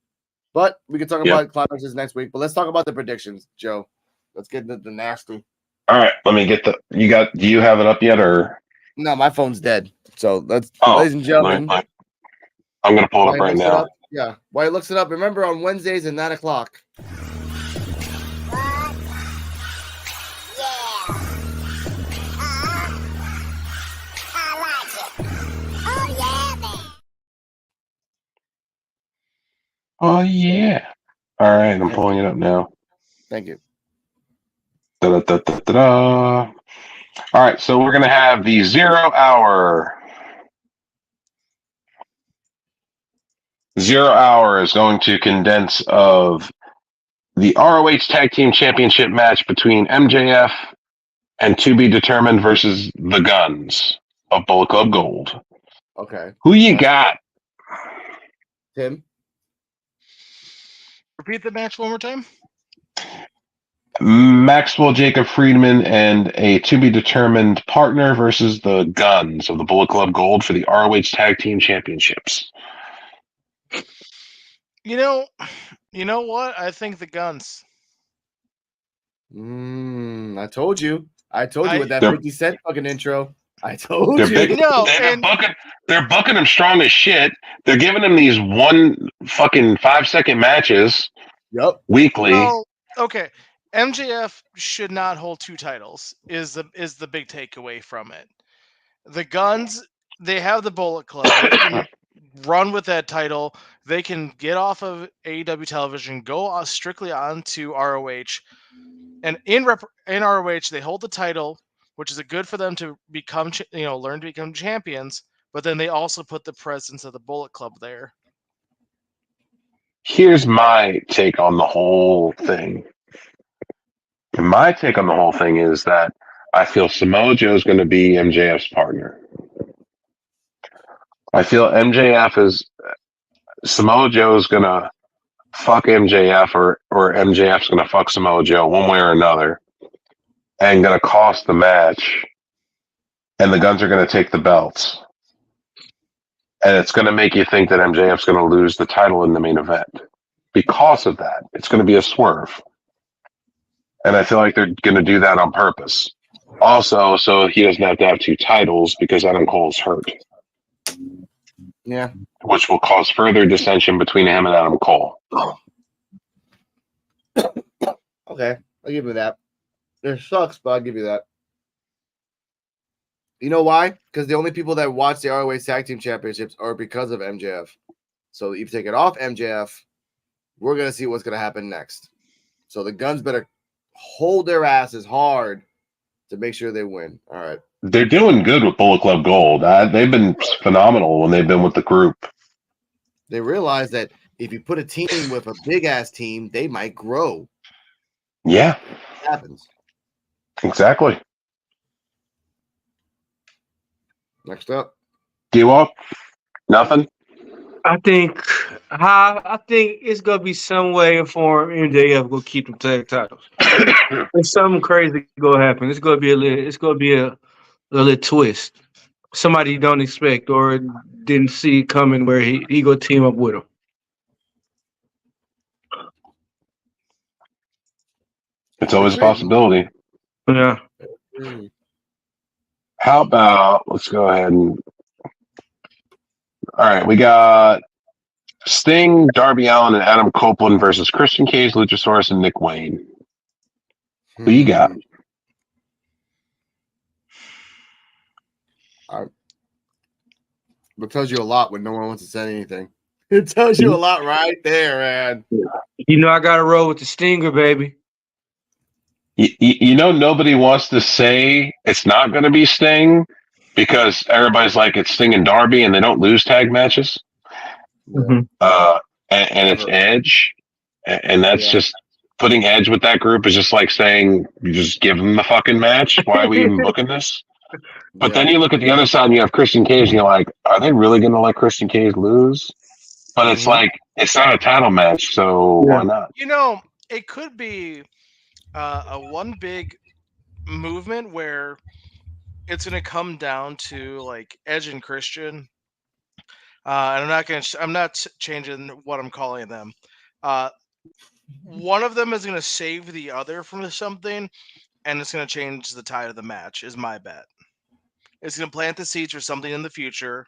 But we can talk about climaxes next week. But let's talk about the predictions, Joe. Let's get into the nasty. All right, let me get do you have it up yet, or no? My phone's dead. So ladies and gentlemen, I'm going to pull it up right now. Yeah, while he looks it up, remember on Wednesdays at 9:00. Oh yeah! All right, I'm pulling it up now. Thank you. Da-da-da-da-da. All right, so we're gonna have the 0 hour. 0 hour is going to condense of the ROH Tag Team Championship match between MJF and To Be Determined versus the Guns of Bullet Club Gold. Okay. Who you got? Tim? Repeat the match one more time. Maxwell Jacob Friedman and a To Be Determined partner versus the Guns of the Bullet Club Gold for the ROH Tag Team Championships. You know what? I think the Guns. I told you. I told you with that They're- 50 Cent fucking intro. I told They're you. big. No, they're and booking. They're booking them strong as shit. They're giving them these one fucking 5-second matches Yep. weekly. well, okay. MJF should not hold 2 titles. Is the big takeaway from it? The Guns, they have the Bullet Club. They can run with that title. They can get off of AEW television, go strictly onto ROH, and in ROH they hold the title, which is a good for them to become, learn to become champions. But then they also put the presence of the Bullet Club there. Here's my take on the whole thing. And my take on the whole thing is that I feel Samoa Joe is going to be MJF's partner. I feel Samoa Joe is going to fuck MJF or MJF's going to fuck Samoa Joe one way or another and going to cost the match. And the Guns are going to take the belts. And it's going to make you think that MJF's going to lose the title in the main event. Because of that, it's going to be a swerve. And I feel like they're going to do that on purpose. Also, so he doesn't have to have 2 titles because Adam Cole's hurt. Yeah. Which will cause further dissension between him and Adam Cole. Okay. I'll give you that. It sucks, but I'll give you that. You know why? Because the only people that watch the ROH Tag Team Championships are because of MJF. So if you take it off MJF, we're going to see what's going to happen next. So the Guns better hold their asses hard to make sure they win. All right. They're doing good with Bullet Club Gold. They've been phenomenal when they've been with the group. They realize that if you put a team with a big-ass team, they might grow. Yeah. It happens. Exactly. Next up. P.U.W.F? Nothing? I think it's gonna be some way or form MJF will keep them tag titles. There's something crazy gonna happen. It's gonna be a little twist. Somebody you don't expect or didn't see coming where he go team up with him. It's always a possibility. Yeah. How about, let's go ahead and, all right, we got Sting, Darby Allin, and Adam Copeland versus Christian Cage, Luchasaurus, and Nick Wayne. Who you got? It tells you a lot when no one wants to say anything. It tells you a lot right there, man. You know I gotta roll with the Stinger, baby. You know, nobody wants to say it's not going to be Sting because everybody's like, it's Sting and Darby and they don't lose tag matches. Mm-hmm. And it's Edge. And that's just putting Edge with that group is just like saying, you just give them the fucking match. Why are we even booking this? But then you look at the other side and you have Christian Cage and you're like, are they really going to let Christian Cage lose? But it's like, it's not a title match. So why not? You know, it could be a one big movement where it's going to come down to like Edge and Christian. And I'm not changing what I'm calling them. One of them is going to save the other from something, and it's going to change the tide of the match. Is my bet. It's going to plant the seeds for something in the future.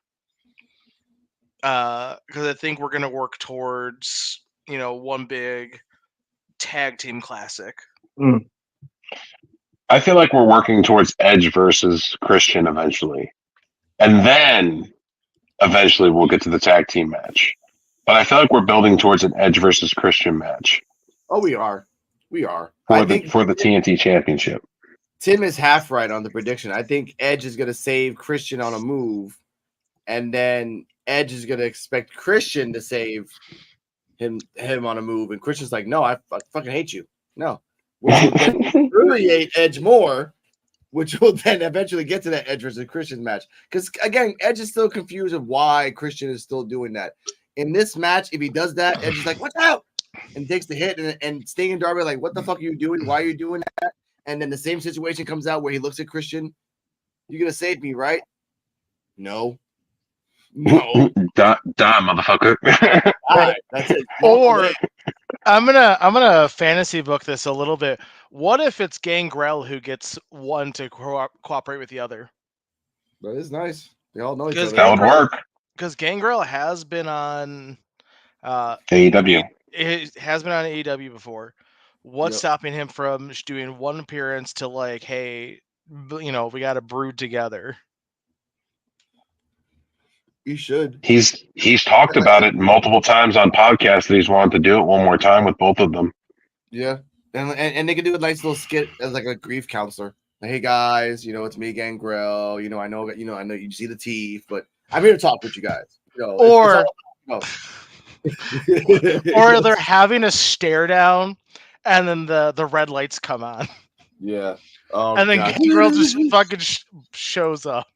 Because I think we're going to work towards one big tag team classic. I feel like we're working towards Edge versus Christian eventually. And then eventually we'll get to the tag team match. But I feel like we're building towards an Edge versus Christian match. Oh, we are. We are. For the TNT Championship. Tim is half right on the prediction. I think Edge is going to save Christian on a move, and then Edge is going to expect Christian to save him on a move, and Christian's like, "No, I fucking hate you." No, which will then infuriate Edge more, which will then eventually get to that Edge versus Christian match. Because again, Edge is still confused of why Christian is still doing that. In this match, if he does that, Edge is like, "Watch out!" and takes the hit, and Sting and Darby are like, "What the fuck are you doing? Why are you doing that?" And then the same situation comes out where he looks at Christian. "You're gonna save me, right?" No. Die, motherfucker. All right, that's it. Or I'm gonna fantasy book this a little bit. What if it's Gangrel who gets one to cooperate with the other? That is nice. They all know each Because other. That would work. Because Gangrel has been on AEW. it has been on AEW before. What's Yep. stopping him from just doing one appearance to like, hey, we got to brood together? You should. He's talked about it multiple times on podcasts that he's wanted to do it one more time with both of them. Yeah. And they could do a nice little skit as like a grief counselor. Like, hey guys, it's me, Gangrel. I know you see the teeth, but I'm here to talk with you guys. Or they're having a stare down, and then the red lights come on, yeah. Oh, and then God. Gangrel just fucking shows up.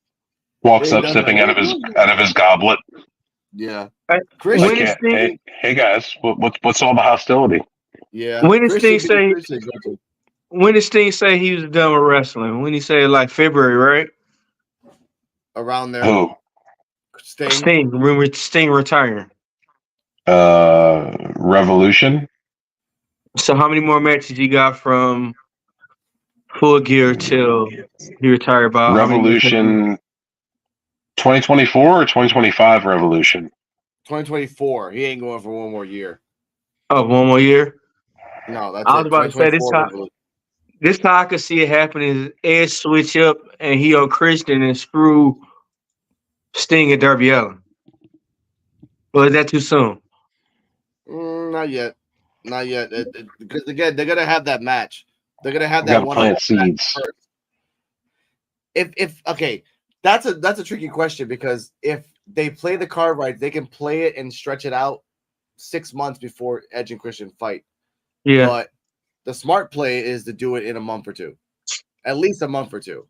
Walks He up does sipping that. out of his goblet. Yeah. Hey, Christian. when is Sting? Hey guys, what's all the hostility? Yeah. When did Sting say? Christian, When did Sting say he was done with wrestling? When he said like February, right? around there. Who? Sting. Remember Sting retiring. Revolution. So how many more matches you got from Full Gear till he retired? About how many more matches? Revolution. 2024 or 2025 Revolution. 2024. He ain't going for one more year. Oh, one more year. No, that's I it. was about to say this 2024 time. Revolution. This time I could see it happening is Edge switch up and he on Christian and screw Sting and Darby Allin. Or is that too soon? Not yet. Not yet. Because again, they're gonna have that match. They're gonna have We that gotta one plant seeds. first. If okay, that's a tricky question because if they play the card right, they can play it and stretch it out 6 months before Edge and Christian fight. Yeah. But the smart play is to do it in a month or two, at least a month or two.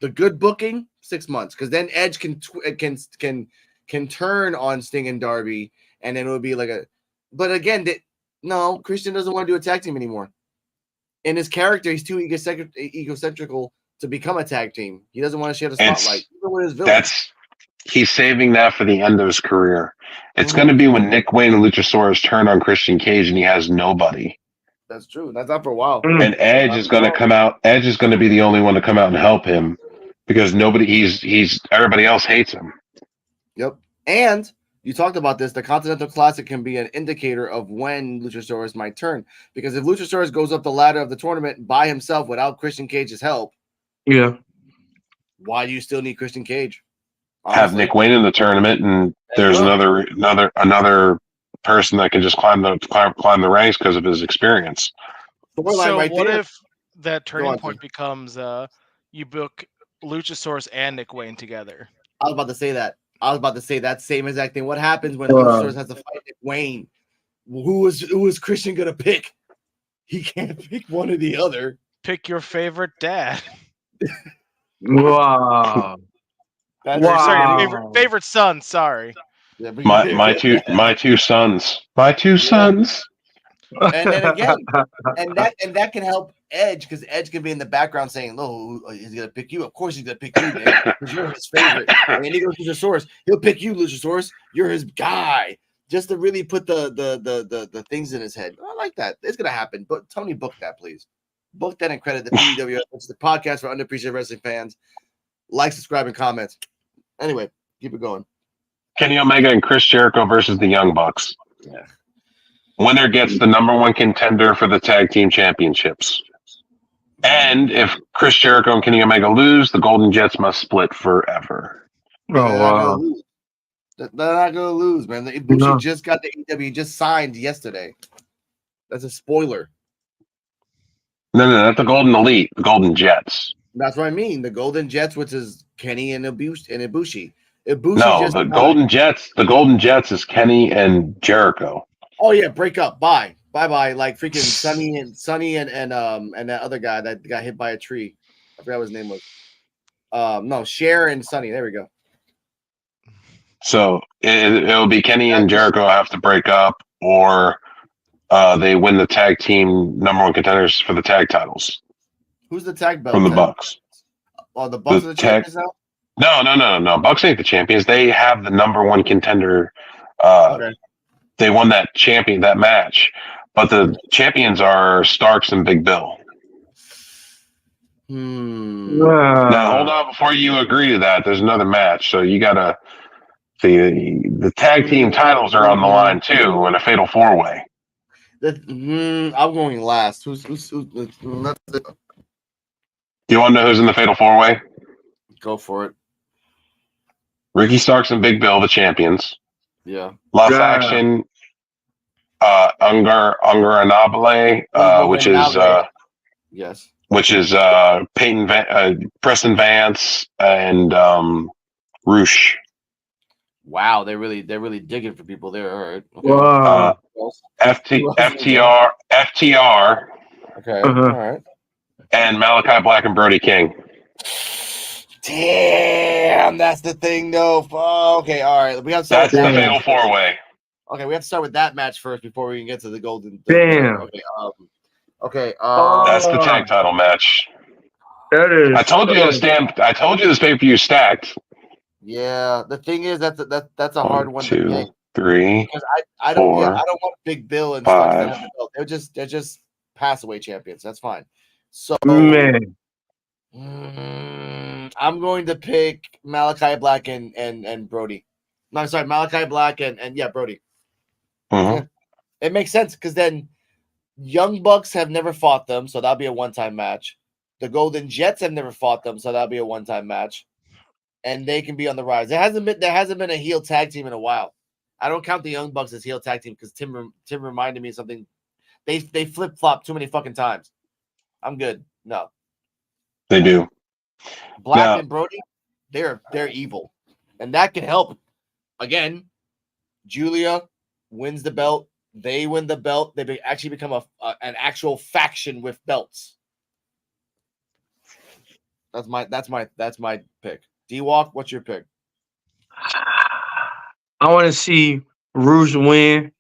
The good booking 6 months, because then Edge can turn on Sting and Darby, and then it would be like a. But again, no, Christian doesn't want to do a tag team anymore. In his character, he's too egocentrical to become a tag team. He doesn't want to share the spotlight. Even with his villains. He's saving that for the end of his career. It's Mhm. going to be when Nick Wayne and Luchasaurus turn on Christian Cage and he has nobody. That's true. That's not for a while. And Edge is going to come out. Edge is going to be the only one to come out and help him because everybody else hates him. Yep. And you talked about this. The Continental Classic can be an indicator of when Luchasaurus might turn. Because if Luchasaurus goes up the ladder of the tournament by himself without Christian Cage's help, Yeah. why do you still need Christian Cage? Have Honestly. Nick Wayne in the tournament, and there's another person that can just climb the ranks because of his experience. So right what there. if that turning on, point becomes you book Luchasaurus and Nick Wayne together? I was about to say that. I was about to say that same exact thing. What happens when Luchasaurus has to fight Nick Wayne? Who is Christian gonna pick? He can't pick one or the other. Pick your favorite dad. Wow. That's Sorry, favorite son. Sorry. Yeah, My two sons. My two sons. And then again, and that can help Edge because Edge can be in the background saying, "Oh, he's gonna pick you. Of course, he's gonna pick you, Nick, because you're his favorite." And then he goes to Luchasaurus. He'll pick you, Luchasaurus. You're his guy. Just to really put the things in his head. I like that. It's gonna happen. But Tony, book that, please. Book that and credit the P.U.W.F, which is the podcast for underappreciated wrestling fans. Like, subscribe, and comment. Anyway, keep it going. Kenny Omega and Chris Jericho versus the Young Bucks. Yeah. Winner gets the number one contender for the tag team championships. And if Chris Jericho and Kenny Omega lose, the Golden Jets must split forever. Oh wow. They're not gonna lose, man. Ibushi just got the AEW, just signed yesterday. That's a spoiler. No, not the Golden Elite, the Golden Jets. That's what I mean. The Golden Jets, which is Kenny and Ibushi. Ibushi No, just the Golden Jets. The Golden Jets is Kenny and Jericho. Oh yeah, break up. Bye. Like freaking Sonny and that other guy that got hit by a tree. I forgot what his name was. No, Cher and Sonny. There we go. So it'll be Kenny and Jericho have to break up, or they win the tag team #1 contenders for the tag titles Who's the tag belt? from the Bucks. Oh, the Bucks are the champions now? No. Bucks ain't the champions. They have the #1 contender. Okay. They won that match, but the champions are Starks and Big Bill. Now hold on before you agree to that. There's another match, so you gotta see the tag team titles are on the line too in a fatal 4-way. I'm going last. Who's Do you want to know who's in the fatal 4-way? Go for it. Ricky Starks and Big Bill, the champions. Yeah. La Faction, Ungaranable, yes, which is Preston Vance and Roosh. Wow, they're really digging for people there. All right. Okay. Wow. FTR. Okay. All right. And Malachi Black and Brody King. Damn, that's the thing, though. Oh, okay, all right. We have to start That's with the that. fatal 4-way. Okay, we have to start with that match first before we can get to the golden. Damn. Okay. That's the tag title match. That is. I told you this pay-per-view stacked. Yeah, the thing is that's a hard one to 2, pick 3. because I don't 4, I don't want Big Bill and Starks to have 5. the belt. They're just pass away champions. That's fine. So Man. I'm going to pick Malachi Black and Brody. No, I'm sorry, Malachi Black and Brody. Mhm. Yeah. It makes sense because then Young Bucks have never fought them, so that'll be a one-time match. The Golden Jets have never fought them, so that'll be a one-time match. And they can be on the rise. There hasn't been a heel tag team in a while. I don't count the Young Bucks as heel tag team because Tim reminded me of something. They flip-flop too many fucking times. I'm good. No. They do. Black and Brody, they're evil. And that can help. Again, Julia wins the belt. They win the belt. They actually become an actual faction with belts. That's my pick. D-Walk, what's your pick? I want to see Rouge win,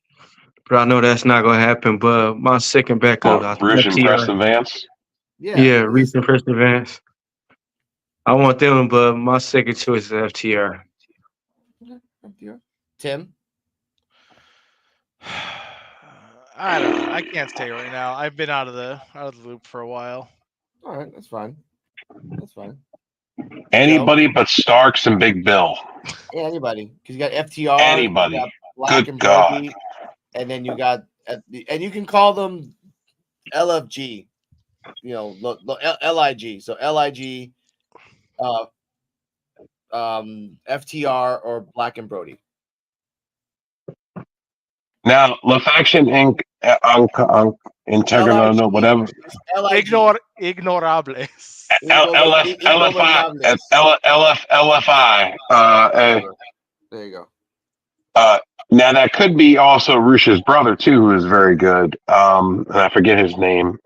but I know that's not going to happen. But my second backup, Rouge and Preston Vance. Yeah, Rouge and Preston Vance. I want them, but my second choice is FTR. FTR. Tim? I don't know. I can't say right now. I've been out of the loop for a while. All right, that's fine. Anybody but Starks and Big Bill. Yeah, anybody. Because you got FTR. Anybody. You got Black Good and God. Brody, and then you got, and you can call them LFG. Look, LIG. So LIG, FTR or Black and Brody. Now, La Faction Inc. Integral, no, whatever. Ignorables. LFI. There you go. Now that could be also Rush's brother too, who is very good. And I forget his name.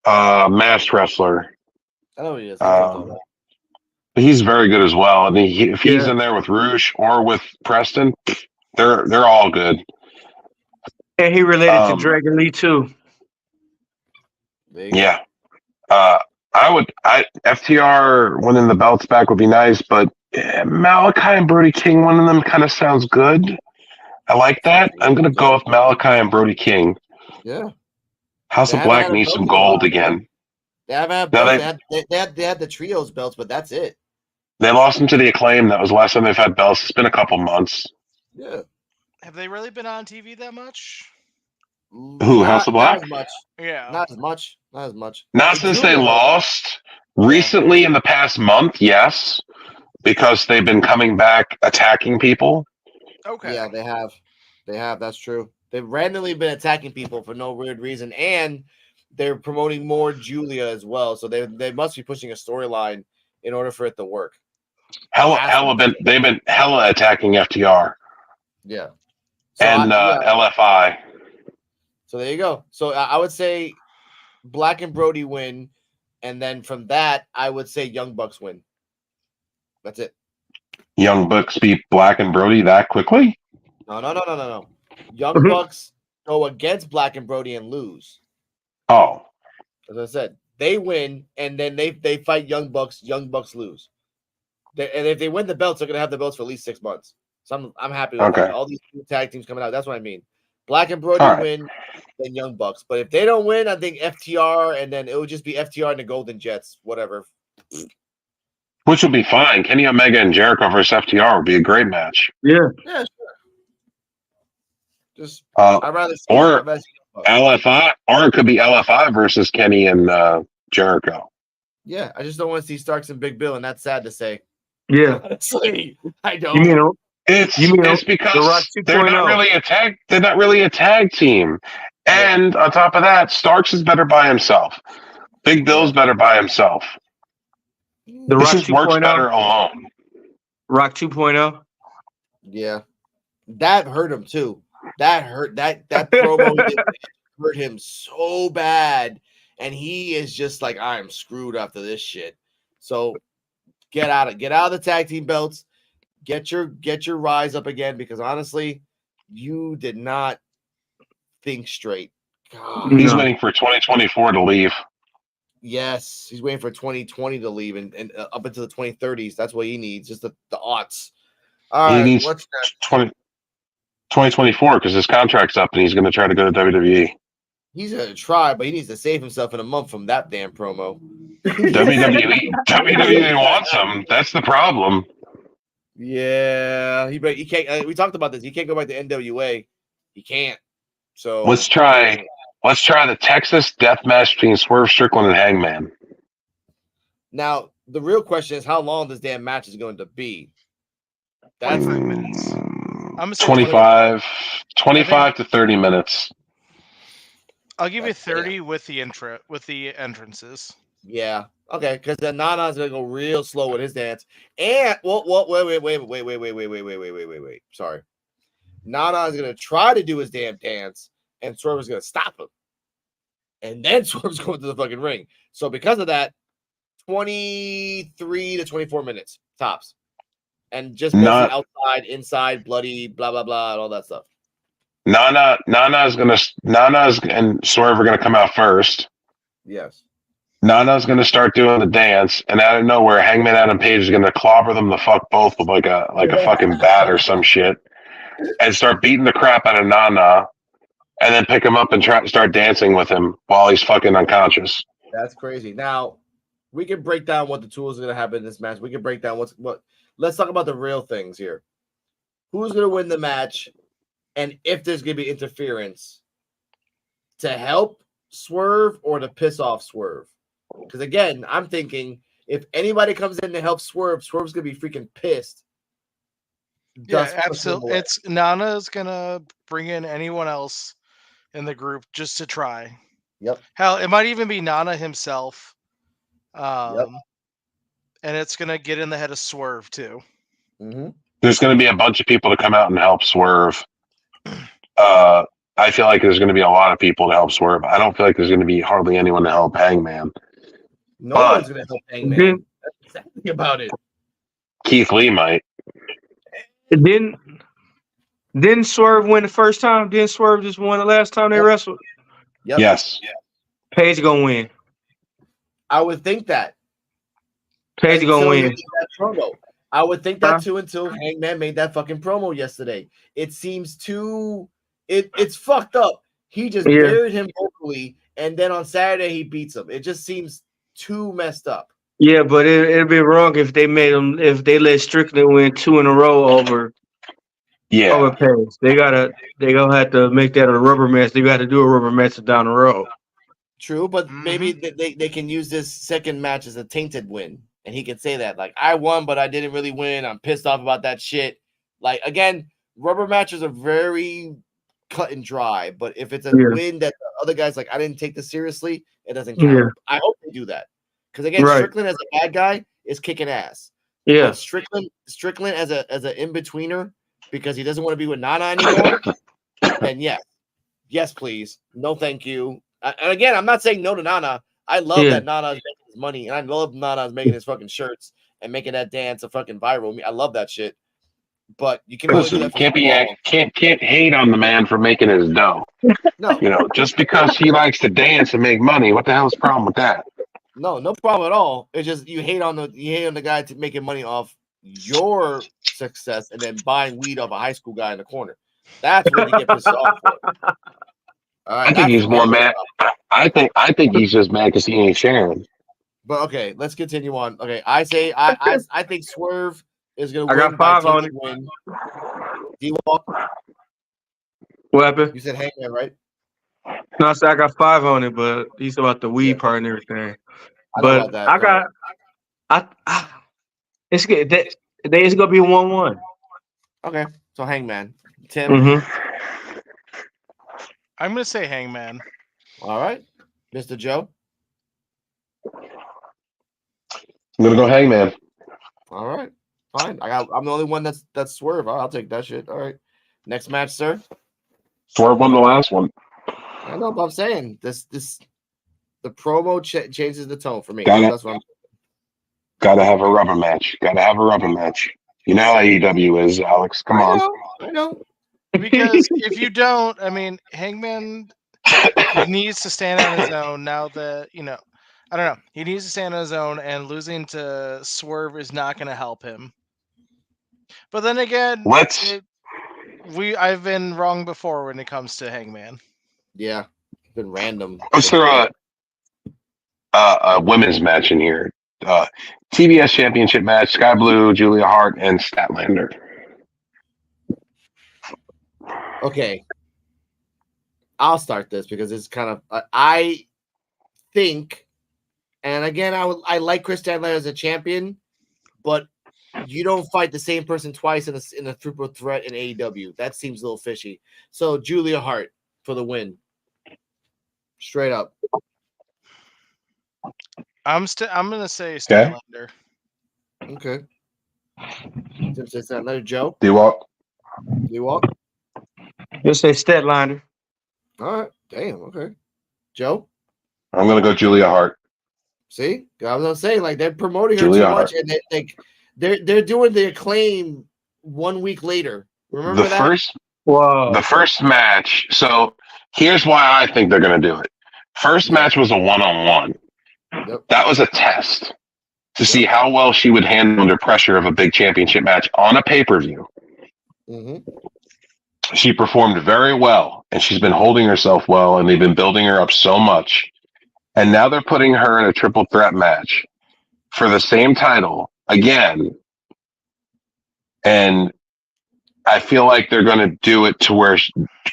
Masked wrestler. I know who he is. But he's very good as well. I mean, if he's in there with Rouge or with Preston, they're all good. And he related to Dragon Lee too. Yeah. FTR winning the belts back would be nice, but Malachi and Brody King winning them kind of sounds good. I like that. I'm gonna go with Malachi and Brody King. Yeah. House of Black needs some gold again. They haven't had belts. They had the trios belts, but that's it. They lost them to the Acclaim. That was the last time they've had belts. It's been a couple months. Yeah. Have they really been on TV that much? Who, House of Black? Not as much. Yeah. Not as much. Not since they lost. Recently, in the past month, yes. Because they've been coming back attacking people. Okay. Yeah, they have. That's true. They've randomly been attacking people for no weird reason. And they're promoting more Julia as well. So they must be pushing a storyline in order for it to work. They've been hella attacking FTR Yeah. So and LFI. So there you go. So I would say Black and Brody win, and then from that I would say Young Bucks win. That's it. Young Bucks beat Black and Brody that quickly? No. Young Bucks go against Black and Brody and lose. Oh. As I said, they win, and then they fight Young Bucks. Young Bucks lose. And if they win the belts, they're gonna have the belts for at least 6 months. So I'm happy with that. All these tag teams coming out. That's what I mean. Black and Brody win, then Young Bucks. But if they don't win, I think FTR, and then it would just be FTR and the Golden Jets, whatever. Which would be fine. Kenny Omega and Jericho versus FTR would be a great match. Yeah, sure. Just I'd rather see LFI, or it could be LFI versus Kenny and Jericho. Yeah, I just don't want to see Starks and Big Bill, and that's sad to say. Yeah, honestly, I don't. It's because they're not really a tag. They're not really a tag team. And on top of that, Starks is better by himself. Big Bill's better by himself. This just works better alone. Rock 2.0. Yeah, that hurt him too. That hurt that promo hurt him so bad, and he is just like, I'm screwed after this shit. So get out of the tag team belts. Get your rise up again, because honestly, you did not think straight. God. He's waiting for 2024 to leave. Yes, he's waiting for 2020 to leave and up into the 2030s. That's what he needs, just the odds. All right, he needs 2024 because his contract's up and he's going to try to go to WWE. He's going to try, but he needs to save himself in a month from that damn promo. WWE wants him. That's the problem. Yeah, he can't. We talked about this. He can't go back to NWA. He can't. So let's try the Texas Death Match between Swerve Strickland and Hangman. Now the real question is, how long this damn match is going to be? That's 5 minutes. I'm 25 to 30 minutes. I'll give you 30 with the entrances. Yeah. Okay, because then Nana's gonna go real slow with his dance. And wait. Sorry. Nana's gonna try to do his damn dance, and Swerve is gonna stop him. And then Swerve's going to the fucking ring. So because of that, 23 to 24 minutes tops. And just mostly outside, inside, bloody, blah blah blah, and all that stuff. Nana and Swerve are gonna come out first. Yes. Nana's going to start doing the dance, and out of nowhere, Hangman Adam Page is going to clobber them the fuck both with like a fucking bat or some shit, and start beating the crap out of Nana, and then pick him up and start dancing with him while he's fucking unconscious. That's crazy. Now, we can break down what the tools are going to happen in this match. We can break down what. Let's talk about the real things here. Who's going to win the match, and if there's going to be interference to help Swerve or to piss off Swerve. Because again, I'm thinking if anybody comes in to help Swerve, Swerve's gonna be freaking pissed. Yeah, absolutely. It's Nana's gonna bring in anyone else in the group just to try. Yep. Hell, it might even be Nana himself. Yep. And it's gonna get in the head of Swerve too. Mm-hmm. There's gonna be a bunch of people to come out and help Swerve. I feel like there's going to be a lot of people to help Swerve. I don't feel like there's going to be hardly anyone to help Hangman. No one's going to help Hangman. That's exactly about it. Keith Lee might. Didn't Swerve win the first time? Didn't Swerve just won the last time they wrestled? Yep. Yes. Paige gonna win. I would think that. Paige gonna win. Promo. I would think that too until Hangman made that fucking promo yesterday. It seems too. It's fucked up. He just buried him vocally, and then on Saturday he beats him. It just seems too messed up. Yeah, but it'd be wrong if they let Strickland win 2 in a row over Paige. They gonna have to make that a rubber match. They got to do a rubber match down the road. True, but maybe they can use this second match as a tainted win, and he can say that like, I won, but I didn't really win. I'm pissed off about that shit. Like again, rubber matches are very cut and dry, but if it's a win that's other guys like I didn't take this seriously, it doesn't count. Yeah. I hope they do that because again, Right. Strickland as a bad guy is kicking ass. Yeah. But Strickland as an in betweener because he doesn't want to be with Nana anymore. Then yes, please, no, thank you. And again, I'm not saying no to Nana. I love that Nana is making his money, and I love Nana is making his fucking shirts and making that dance a fucking viral. I love that shit. But you can only do Listen, that for can't hate on the man for making his dough. No, Just because he likes to dance and make money, what the hell's the problem with that? no problem at all. It's just you hate on the guy to making money off your success and then buying weed off a high school guy in the corner. That's what you get pissed off for. All right, I think he's more mad. I think he's just mad because he ain't sharing. But okay, let's continue on. Okay, I say I think Swerve is gonna win. I got 5 on it. Win. D-Walk, What happened? you said Hangman, right? No, I said I got 5 on it, but he's about the weed part and everything. I know But about that, I but- got it's good. It's gonna be 1-1. Okay, so Hangman, Tim. Mm-hmm. I'm gonna say Hangman. All right, Mr. Joe. I'm gonna go Hangman. All right, fine. I'm the only one that's Swerve. I'll take that shit. All right, next match, sir. Swerve won the last one. I know, but I'm saying this the promo changes the tone for me. Gotta have a rubber match. You know how AEW is, Alex. Come on. I know. Because if you don't, I mean, Hangman needs to stand on his own now that, I don't know. He needs to stand on his own, and losing to Swerve is not going to help him. But then again, I've been wrong before when it comes to Hangman. Yeah, it's been random. Is there a women's match in here? TBS Championship match: Sky Blue, Julia Hart, and Statlander. Okay, I'll start this because it's kind of I think, and again, I like Chris Statlander as a champion, but you don't fight the same person twice in a triple threat in AEW. That seems a little fishy. So Julia Hart for the win, straight up. I'm gonna say Statlander. Okay. Tim says Statlander. Joe. D-Walk. Just say Statlander. All right. Damn. Okay. Joe. I'm gonna go Julia Hart. See, I was gonna say like they're promoting her Julia too much, Hart. and they're doing the Acclaim 1 week later. Remember that? The first match. So here's why I think they're gonna do it. First match was a 1-on-1. Yep. That was a test to see how well she would handle under pressure of a big championship match on a pay-per-view. Mm-hmm. She performed very well, and she's been holding herself well, and they've been building her up so much. And now they're putting her in a triple threat match for the same title again. And I feel like they're going to do it to where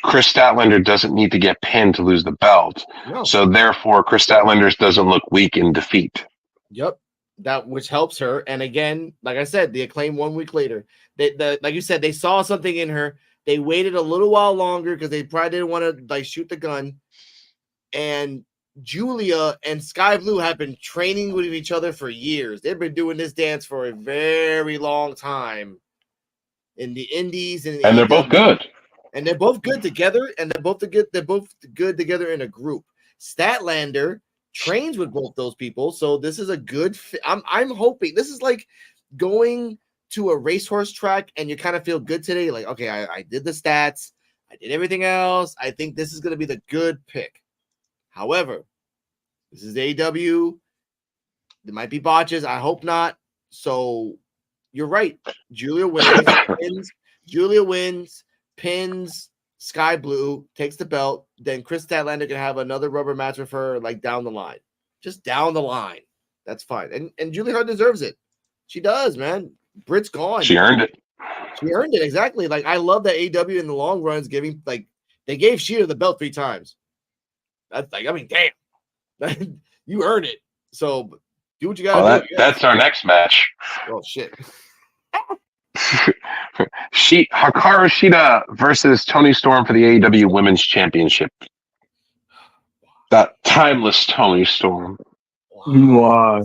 Chris Statlander doesn't need to get pinned to lose the belt. No. So therefore, Chris Statlander doesn't look weak in defeat. Yep. That which helps her. And again, like I said, the Acclaim 1 week later. Like you said, they saw something in her. They waited a little while longer because they probably didn't want to shoot the gun. And Julia and Sky Blue have been training with each other for years. They've been doing this dance for a very long time in the indies, and they're both good. And they're both good together, and they're both good together in a group. Statlander trains with both those people, so this is a good fit. I'm hoping this is like going to a racehorse track, and you kind of feel good today. Like, okay, I did the stats, I did everything else. I think this is going to be the good pick. However, this is AEW. There might be botches. I hope not. So you're right. Julia wins, pins Sky Blue, takes the belt. Then Chris Statlander can have another rubber match with her, like down the line. Just down the line. That's fine. And Julia Hart deserves it. She does, man. Britt's gone. She earned it. She earned it, exactly. Like, I love that AEW in the long run is giving, like, they gave Sheeta the belt 3 times. That's like, I mean, damn. You earned it. So do what you gotta do. That's our next match. Oh, shit. Hikaru Shida versus Toni Storm for the AEW Women's Championship. That timeless Tony Storm. Wow.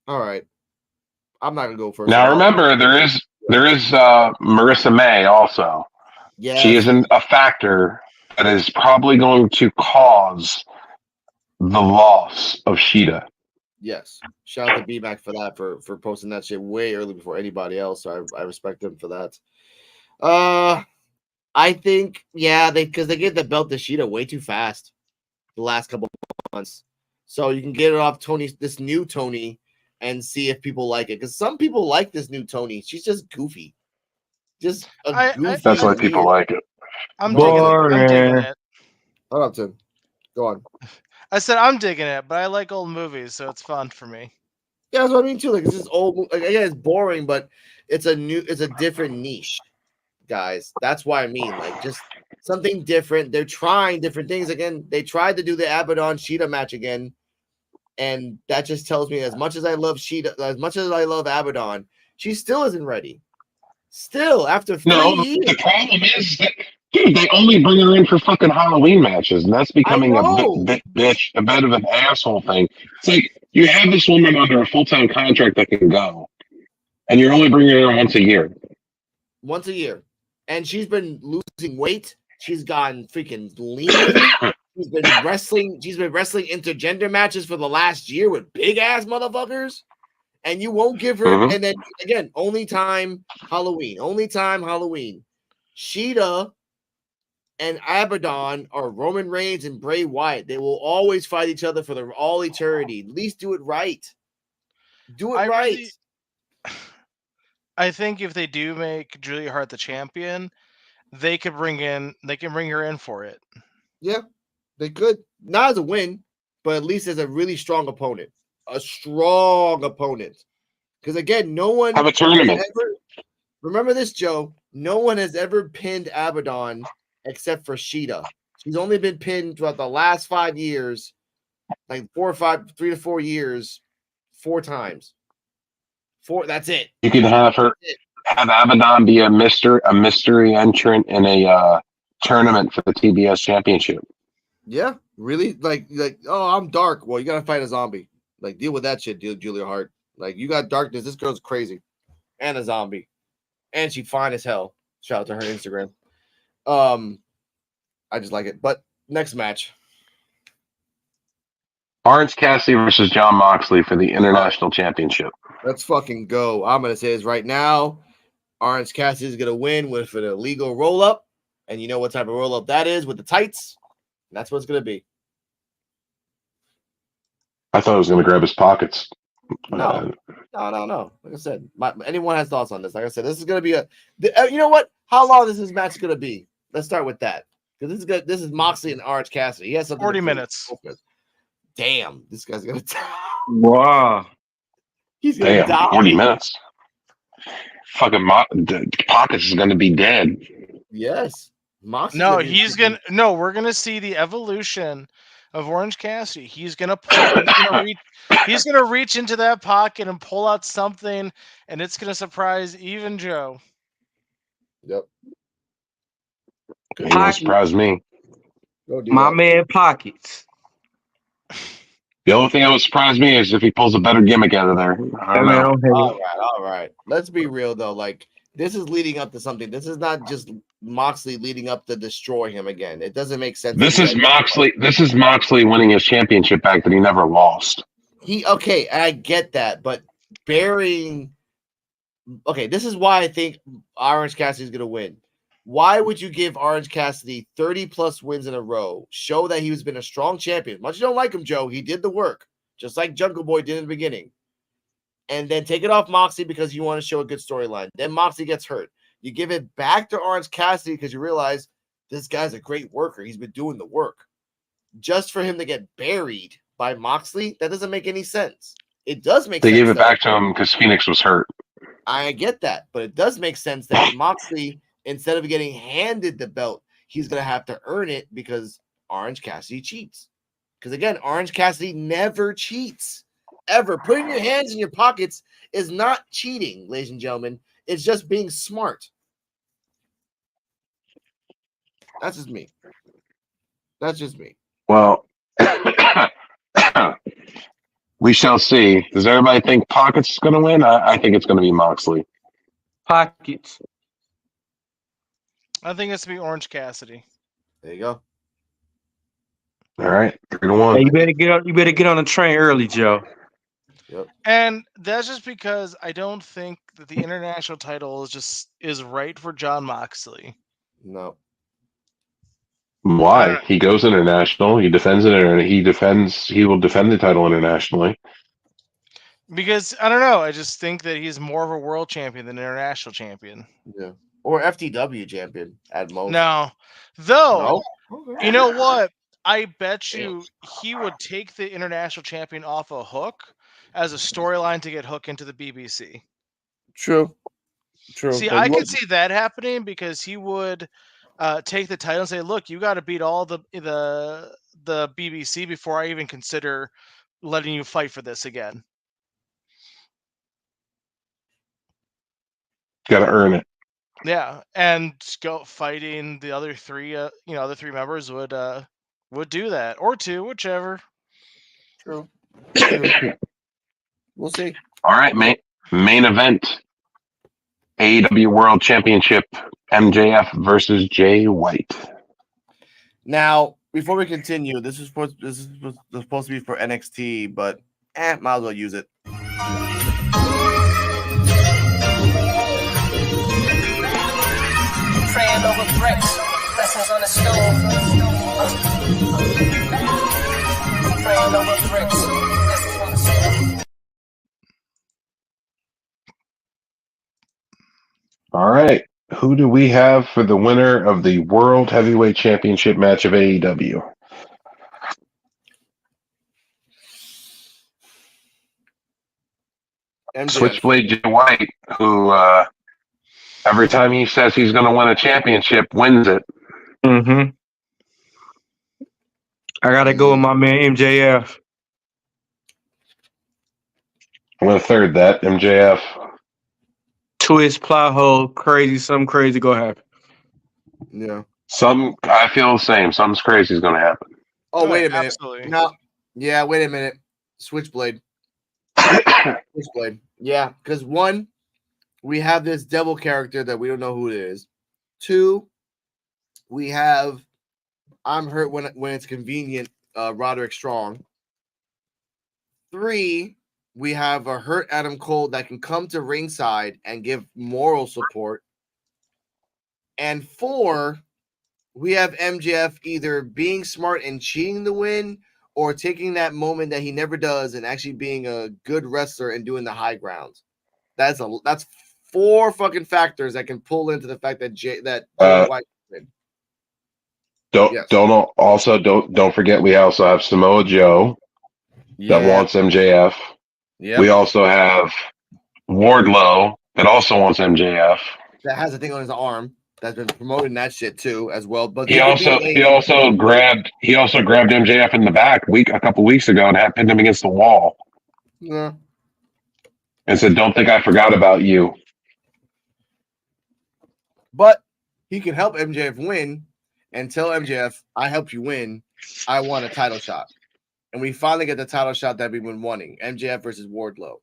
All right. I'm not gonna go first. Now at all. remember, there is Marissa May also. She Yes. isn't a factor that is probably going to cause the loss of Sheeta. Yes. Shout out to B-Mac for that, for posting that shit way early before anybody else. So I respect him for that. I think, yeah, because they gave the belt to Sheeta way too fast the last couple of months. So you can get it off this new Tony, and see if people like it. Because some people like this new Tony. She's just goofy. Just a goofy. That's why people like it. I'm digging it. I'm digging Boring. it. Hold up, Tim. Go on. I said I'm digging it, but I like old movies, so it's fun for me. Yeah, that's what I mean too. Like it's just old. Like, again, it's boring, but it's a different niche, guys. That's why I mean, like, just something different. They're trying different things again. They tried to do the Abaddon Sheeta match again, and that just tells me as much as I love Sheeta, as much as I love Abaddon, she still isn't ready. Still, after 3 No, years. the problem is that, dude, they only bring her in for fucking Halloween matches, and that's becoming a know. bit a bit of an asshole thing. It's like you have this woman under a full-time contract that can go, and you're only bringing her in once a year. Once a year. And she's been losing weight. She's gotten freaking lean. She's been wrestling intergender matches for the last year with big ass motherfuckers. And you won't give her, Mhm. and then again, only time Halloween. Sheeta and Abaddon are Roman Reigns and Bray Wyatt. They will always fight each other for all eternity. At least do it right. Do it right. I think if they do make Julia Hart the champion, they can bring her in for it. Yeah, they could. Not as a win, but at least as a really strong opponent. A strong opponent. Because again, no one Have a tournament. Remember this, Joe. No one has ever pinned Abaddon except for Sheeta. She's only been pinned throughout the last 5 years, like 3 to 4 years, 4 times. That's it. You can have Abaddon be a mystery entrant in a tournament for the TBS championship. Yeah, really? Like, oh, I'm dark. Well, you gotta fight a zombie. Like, deal with that shit, Julia Hart. Like, you got darkness. This girl's crazy, and a zombie, and she fine as hell. Shout out to her Instagram. I just like it. But next match, Orange Cassidy versus John Moxley for the International Championship. let's fucking go. I'm gonna say this right now. Orange Cassidy is gonna win with an illegal roll up, and you know what type of roll up that is with the tights. And that's what it's gonna be. I thought I was going to grab his pockets. No. Like I said, anyone has thoughts on this. Like I said, this is gonna be you know what? How long is this match gonna be? Let's start with that. Because this is good. This is Moxley and Orange Cassidy. He has something. 40 minutes. Damn, this guy's gonna die. Wow. He's gonna die. 40 minutes. Fucking pockets is going to be dead. Yes. Moxley's No, gonna we're gonna see the evolution of Orange Cassidy. He's gonna reach into that pocket and pull out something, and it's gonna surprise even Joe. Yep. You won't surprise me. My man Pockets. The only thing that would surprise me is if he pulls a better gimmick out of there. I don't know. All right. Let's be real though. Like, this is leading up to something. This is not just Moxley leading up to destroy him again. It doesn't make sense. This is Moxley winning his championship back that he never lost. I get that, but burying. Okay, this is why I think Orange Cassidy is going to win. Why would you give Orange Cassidy 30 plus wins in a row? Show that he's been a strong champion. Much you don't like him, Joe, he did the work, just like Jungle Boy did in the beginning. And then take it off Moxley because you want to show a good storyline. Then Moxley gets hurt. You give it back to Orange Cassidy because you realize this guy's a great worker. He's been doing the work. Just for him to get buried by Moxley, that doesn't make any sense. It does make sense. They gave it back to him because Phoenix was hurt. I get that, but it does make sense that Moxley, instead of getting handed the belt, he's going to have to earn it because Orange Cassidy cheats. Because again, Orange Cassidy never cheats, ever. Putting your hands in your pockets is not cheating, ladies and gentlemen. It's just being smart. That's just me. That's just me. Well, we shall see. Does everybody think Pockets is going to win? I think it's going to be Moxley. Pockets. I think it's gonna be Orange Cassidy. There you go. All right, 3 to Hey, 1. you better get on. You better get on the train early, Joe. And that's just because I don't think that the international title is right for John Moxley. No. Why? He goes international. He defends it. He will defend the title internationally. Because I don't know, I just think that he's more of a world champion than an international champion. Yeah. Or FTW champion at most. No. Though, No? you know what? I bet you he would take the international champion off a Hook as a storyline to get Hook into the BBC. True. See, But I you could want- see that happening because he would take the title and say, "Look, you got to beat all the BBC before I even consider letting you fight for this again." Got to earn it. Yeah, and go fighting the other three, other three members would do that, or two, whichever. True. We'll see. All right, main event. AEW World Championship. MJF versus Jay White. Now, before we continue, this is supposed to be for NXT, but might as well use it. Praying over bricks, blessings on the stove. Praying over bricks, blessings on the stove. All right. Who do we have for the winner of the World Heavyweight Championship match of AEW? MJF. Switchblade Jay White, who every time he says he's going to win a championship, wins it. Mm-hmm. I gotta go with my man MJF. I'm going to third that. MJF. Twist, plot hole, crazy, something crazy go happen. Yeah. I feel the same. Something's crazy is going to happen. Oh, wait a minute. Absolutely. No. Yeah, wait a minute. Switchblade. Switchblade. Yeah, because one, we have this devil character that we don't know who it is. Two, we have I'm hurt when it's convenient, Roderick Strong. Three, we have a hurt Adam Cole that can come to ringside and give moral support. And four, we have MJF either being smart and cheating the win or taking that moment that he never does and actually being a good wrestler and doing the high grounds. That's four fucking factors that can pull into the fact that Jay White win. Don't forget we also have Samoa Joe that wants MJF. Yeah. We also have Wardlow that also wants MJF. That has a thing on his arm that's been promoting that shit too as well. But He also grabbed MJF in the back a couple weeks ago and had pinned him against the wall. Yeah. And said, "Don't think I forgot about you." But he can help MJF win and tell MJF, "I helped you win. I want a title shot." And we finally get the title shot that we've been wanting: MJF versus Wardlow.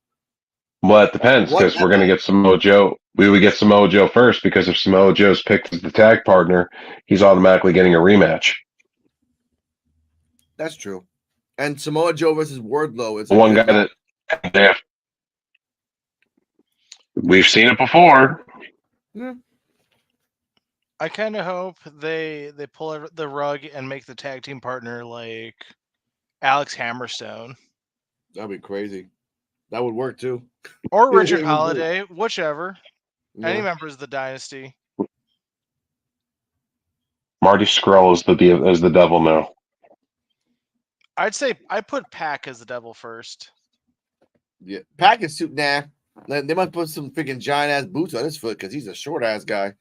Well, it depends because we're going to get Samoa Joe. We would get Samoa Joe first because if Samoa Joe's picked as the tag partner, he's automatically getting a rematch. That's true. And Samoa Joe versus Wardlow is One guy that we've seen it before. Yeah. I kind of hope they pull the rug and make the tag team partner like Alex Hammerstone That'd be crazy. That would work too. or Yeah, Richard it would Holiday, whichever. Yeah. Any members of the dynasty. Marty Scurll is the devil now. I'd say I put Pac as the devil first. Yeah. Pac is too They must put some freaking giant ass boots on his foot because he's a short ass guy.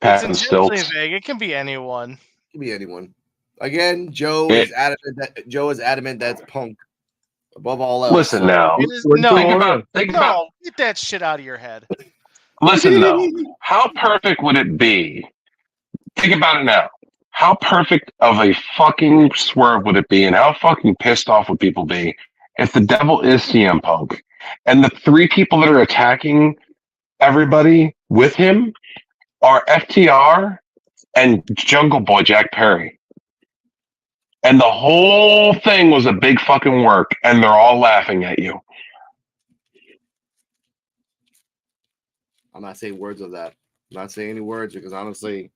Pat It's and intentionally stilts. vague. It can be anyone. Could be anyone. Again, Joe is adamant that's Punk above all else. Listen now. It is, What's no, going on? get that shit out of your head. Listen though. How perfect would it be think about it now. How perfect of a fucking swerve would it be, and how fucking pissed off would people be if the devil is CM Punk, and the three people that are attacking everybody with him are FTR and Jungle Boy Jack Perry, and the whole thing was a big fucking work, and they're all laughing at you. I'm not saying words of that. I'm not saying any words because honestly,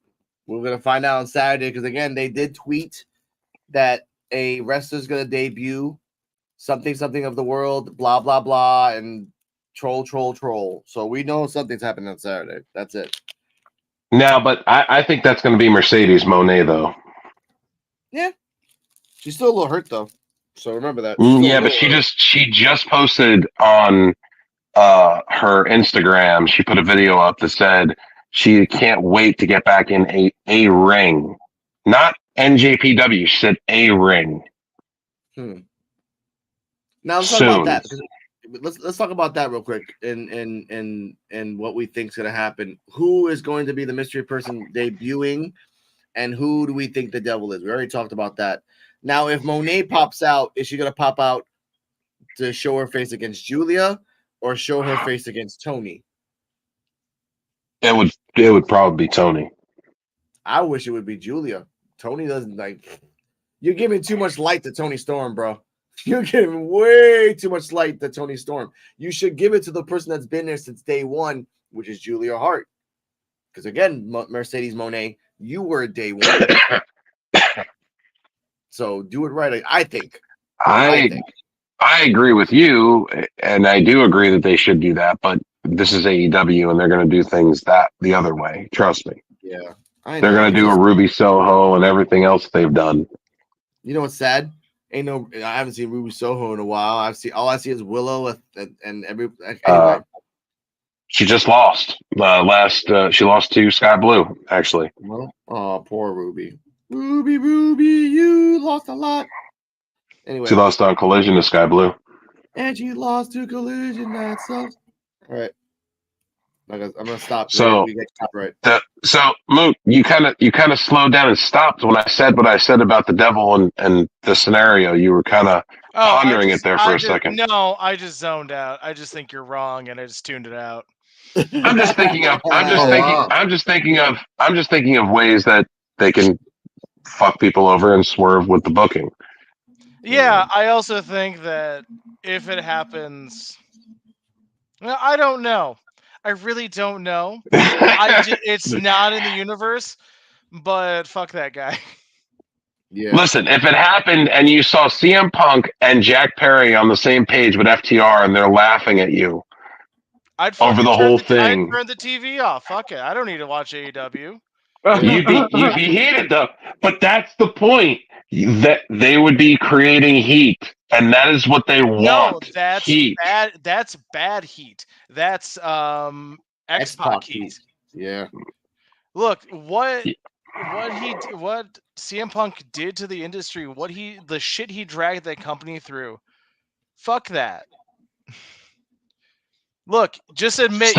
we're gonna find out on Saturday. Because again, they did tweet that a wrestler's gonna debut, something of the world, blah blah blah, and troll. So we know something's happening on Saturday. That's it. Now, but I think that's going to be Mercedes Monet, though. Yeah, she's still a little hurt though. So remember that. Yeah, but she just posted on her Instagram. She put a video up that said she can't wait to get back in a ring, not NJPW. She said a ring. Now let's talk about that. Let's talk about that real quick and what we think is going to happen. Who is going to be the mystery person debuting, and who do we think the devil is? We already talked about that. Now, if Monet pops out, is she going to pop out to show her face against Julia or show her face against Tony? It would probably be Tony. I wish it would be Julia. Tony doesn't like. You're giving too much light to Tony Storm, bro. You're giving way too much light to Tony Storm. You should give it to the person that's been there since day one, which is Julia Hart. Because again, Mercedes Monet, you were day one. So do it right. I think. I agree with you, and I do agree that they should do that. But this is AEW, and they're going to do things the other way. Trust me. Yeah, they're going to do a Ruby Soho and everything else they've done. You know what's sad? I haven't seen Ruby Soho in a while. All I see is Willow and every. Anyway. She just lost. She lost to Sky Blue, actually. Well, oh, poor Ruby. Ruby, you lost a lot. Anyway, she lost on Collision to Sky Blue, and she lost to Collision. That sucks. All right, I'm gonna stop. So we get copyright. Moot, you kind of slowed down and stopped when I said what I said about the devil and the scenario. You were kind of pondering it there for a second. No, I just zoned out. I just think you're wrong, and I just tuned it out. I'm just thinking of ways that they can fuck people over and swerve with the booking. Yeah, I also think that if it happens, I don't know. I really don't know. It's not in the universe, but fuck that guy. Yeah. Listen, if it happened and you saw CM Punk and Jack Perry on the same page with FTR and they're laughing at you over the whole thing, I'd turn the TV off. Fuck it. I don't need to watch AEW. You'd be heated though. But that's the point. That they would be creating heat, and that is what they want. No, that's heat. bad. That's bad heat. That's X-Pac heat. Yeah. Look, what CM Punk did to the industry, the shit he dragged that company through. Fuck that. Look, just admit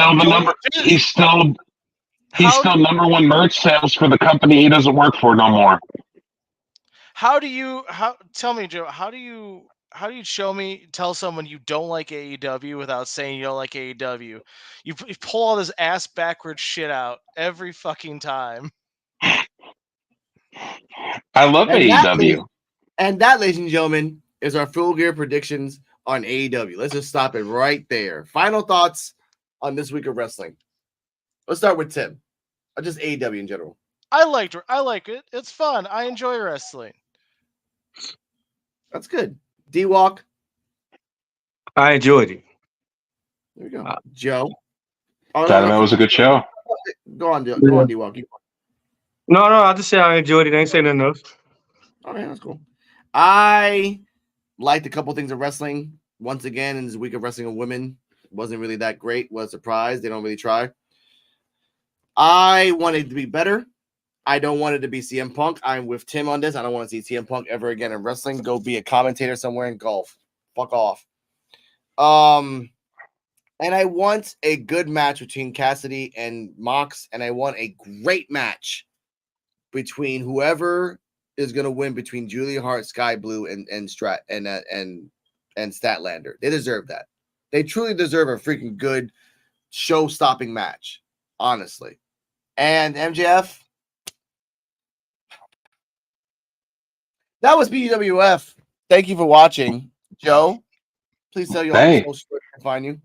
he's still number one merch sales for the company he doesn't work for no more. Tell me, Joe, how do you tell someone you don't like AEW without saying you don't like AEW? You pull all this ass backwards shit out every fucking time. I love AEW. And that, ladies and gentlemen, is our Full Gear predictions on AEW. Let's just stop it right there. Final thoughts on this week of wrestling. Let's start with Tim. Or just AEW in general. I like it. It's fun. I enjoy wrestling. That's good. D-Walk. I enjoyed it. There we go. Joe. Dynamite was a good show. Go on, D-Walk. No, I just say I enjoyed it. I ain't saying nothing else. All right, that's cool. I liked a couple things of wrestling. Once again, in this week of wrestling of women, wasn't really that great. Was surprised. They don't really try. I wanted to be better. I don't want it to be CM Punk. I'm with Tim on this. I don't want to see CM Punk ever again in wrestling. Go be a commentator somewhere in golf. Fuck off. And I want a good match between Cassidy and Mox, and I want a great match between whoever is going to win between Julia Hart, Sky Blue, and Statlander. They deserve that. They truly deserve a freaking good show-stopping match, honestly. And MJF, that was P.U.W.F. Thank you for watching. Joe, please tell you all Hey. the social where they can find you.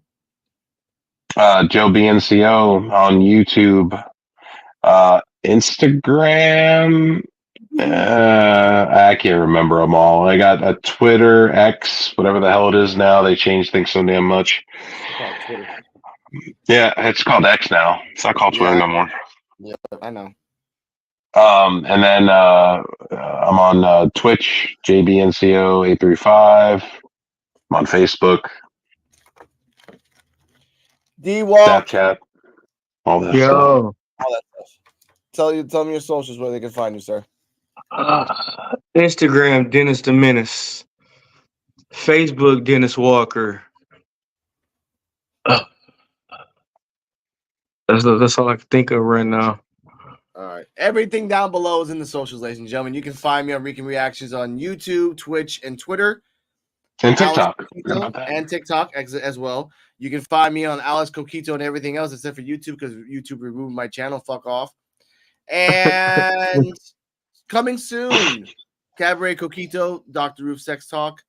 Joe BNCO on YouTube, Instagram. I can't remember them all. I got a Twitter, X, whatever the hell it is now. They changed things so damn much. Oh, Twitter. Yeah, it's called X now. It's not called Twitter no more. Yeah, I know. And then I'm on Twitch, JBNCO835. I'm on Facebook, D-Walk. Snapchat, all that stuff. Yo, All that stuff. Tell me your socials where they can find you, sir. Instagram, Dennis the Menace. Facebook, Dennis Walker. That's all I can think of right now. All right. Everything down below is in the socials, ladies and gentlemen. You can find me on Rican Reactions on YouTube, Twitch, and Twitter. And TikTok. Coquito, How about that? and TikTok as well. You can find me on Alex Coquito and everything else except for YouTube because YouTube removed my channel. Fuck off. And coming soon, Cabaret Coquito, Dr. Roof Sex Talk.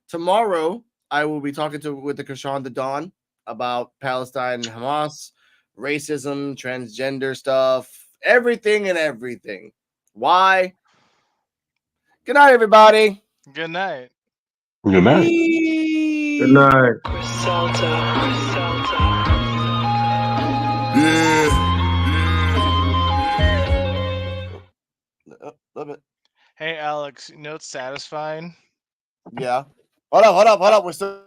Tomorrow, I will be talking with the Krishan the Dawn about Palestine and Hamas, racism, transgender stuff, everything and everything. Why? Good night, everybody. Good night. Good night. Good night. Love it. Hey, Alex, you know what's satisfying? Yeah. Hold up. We're still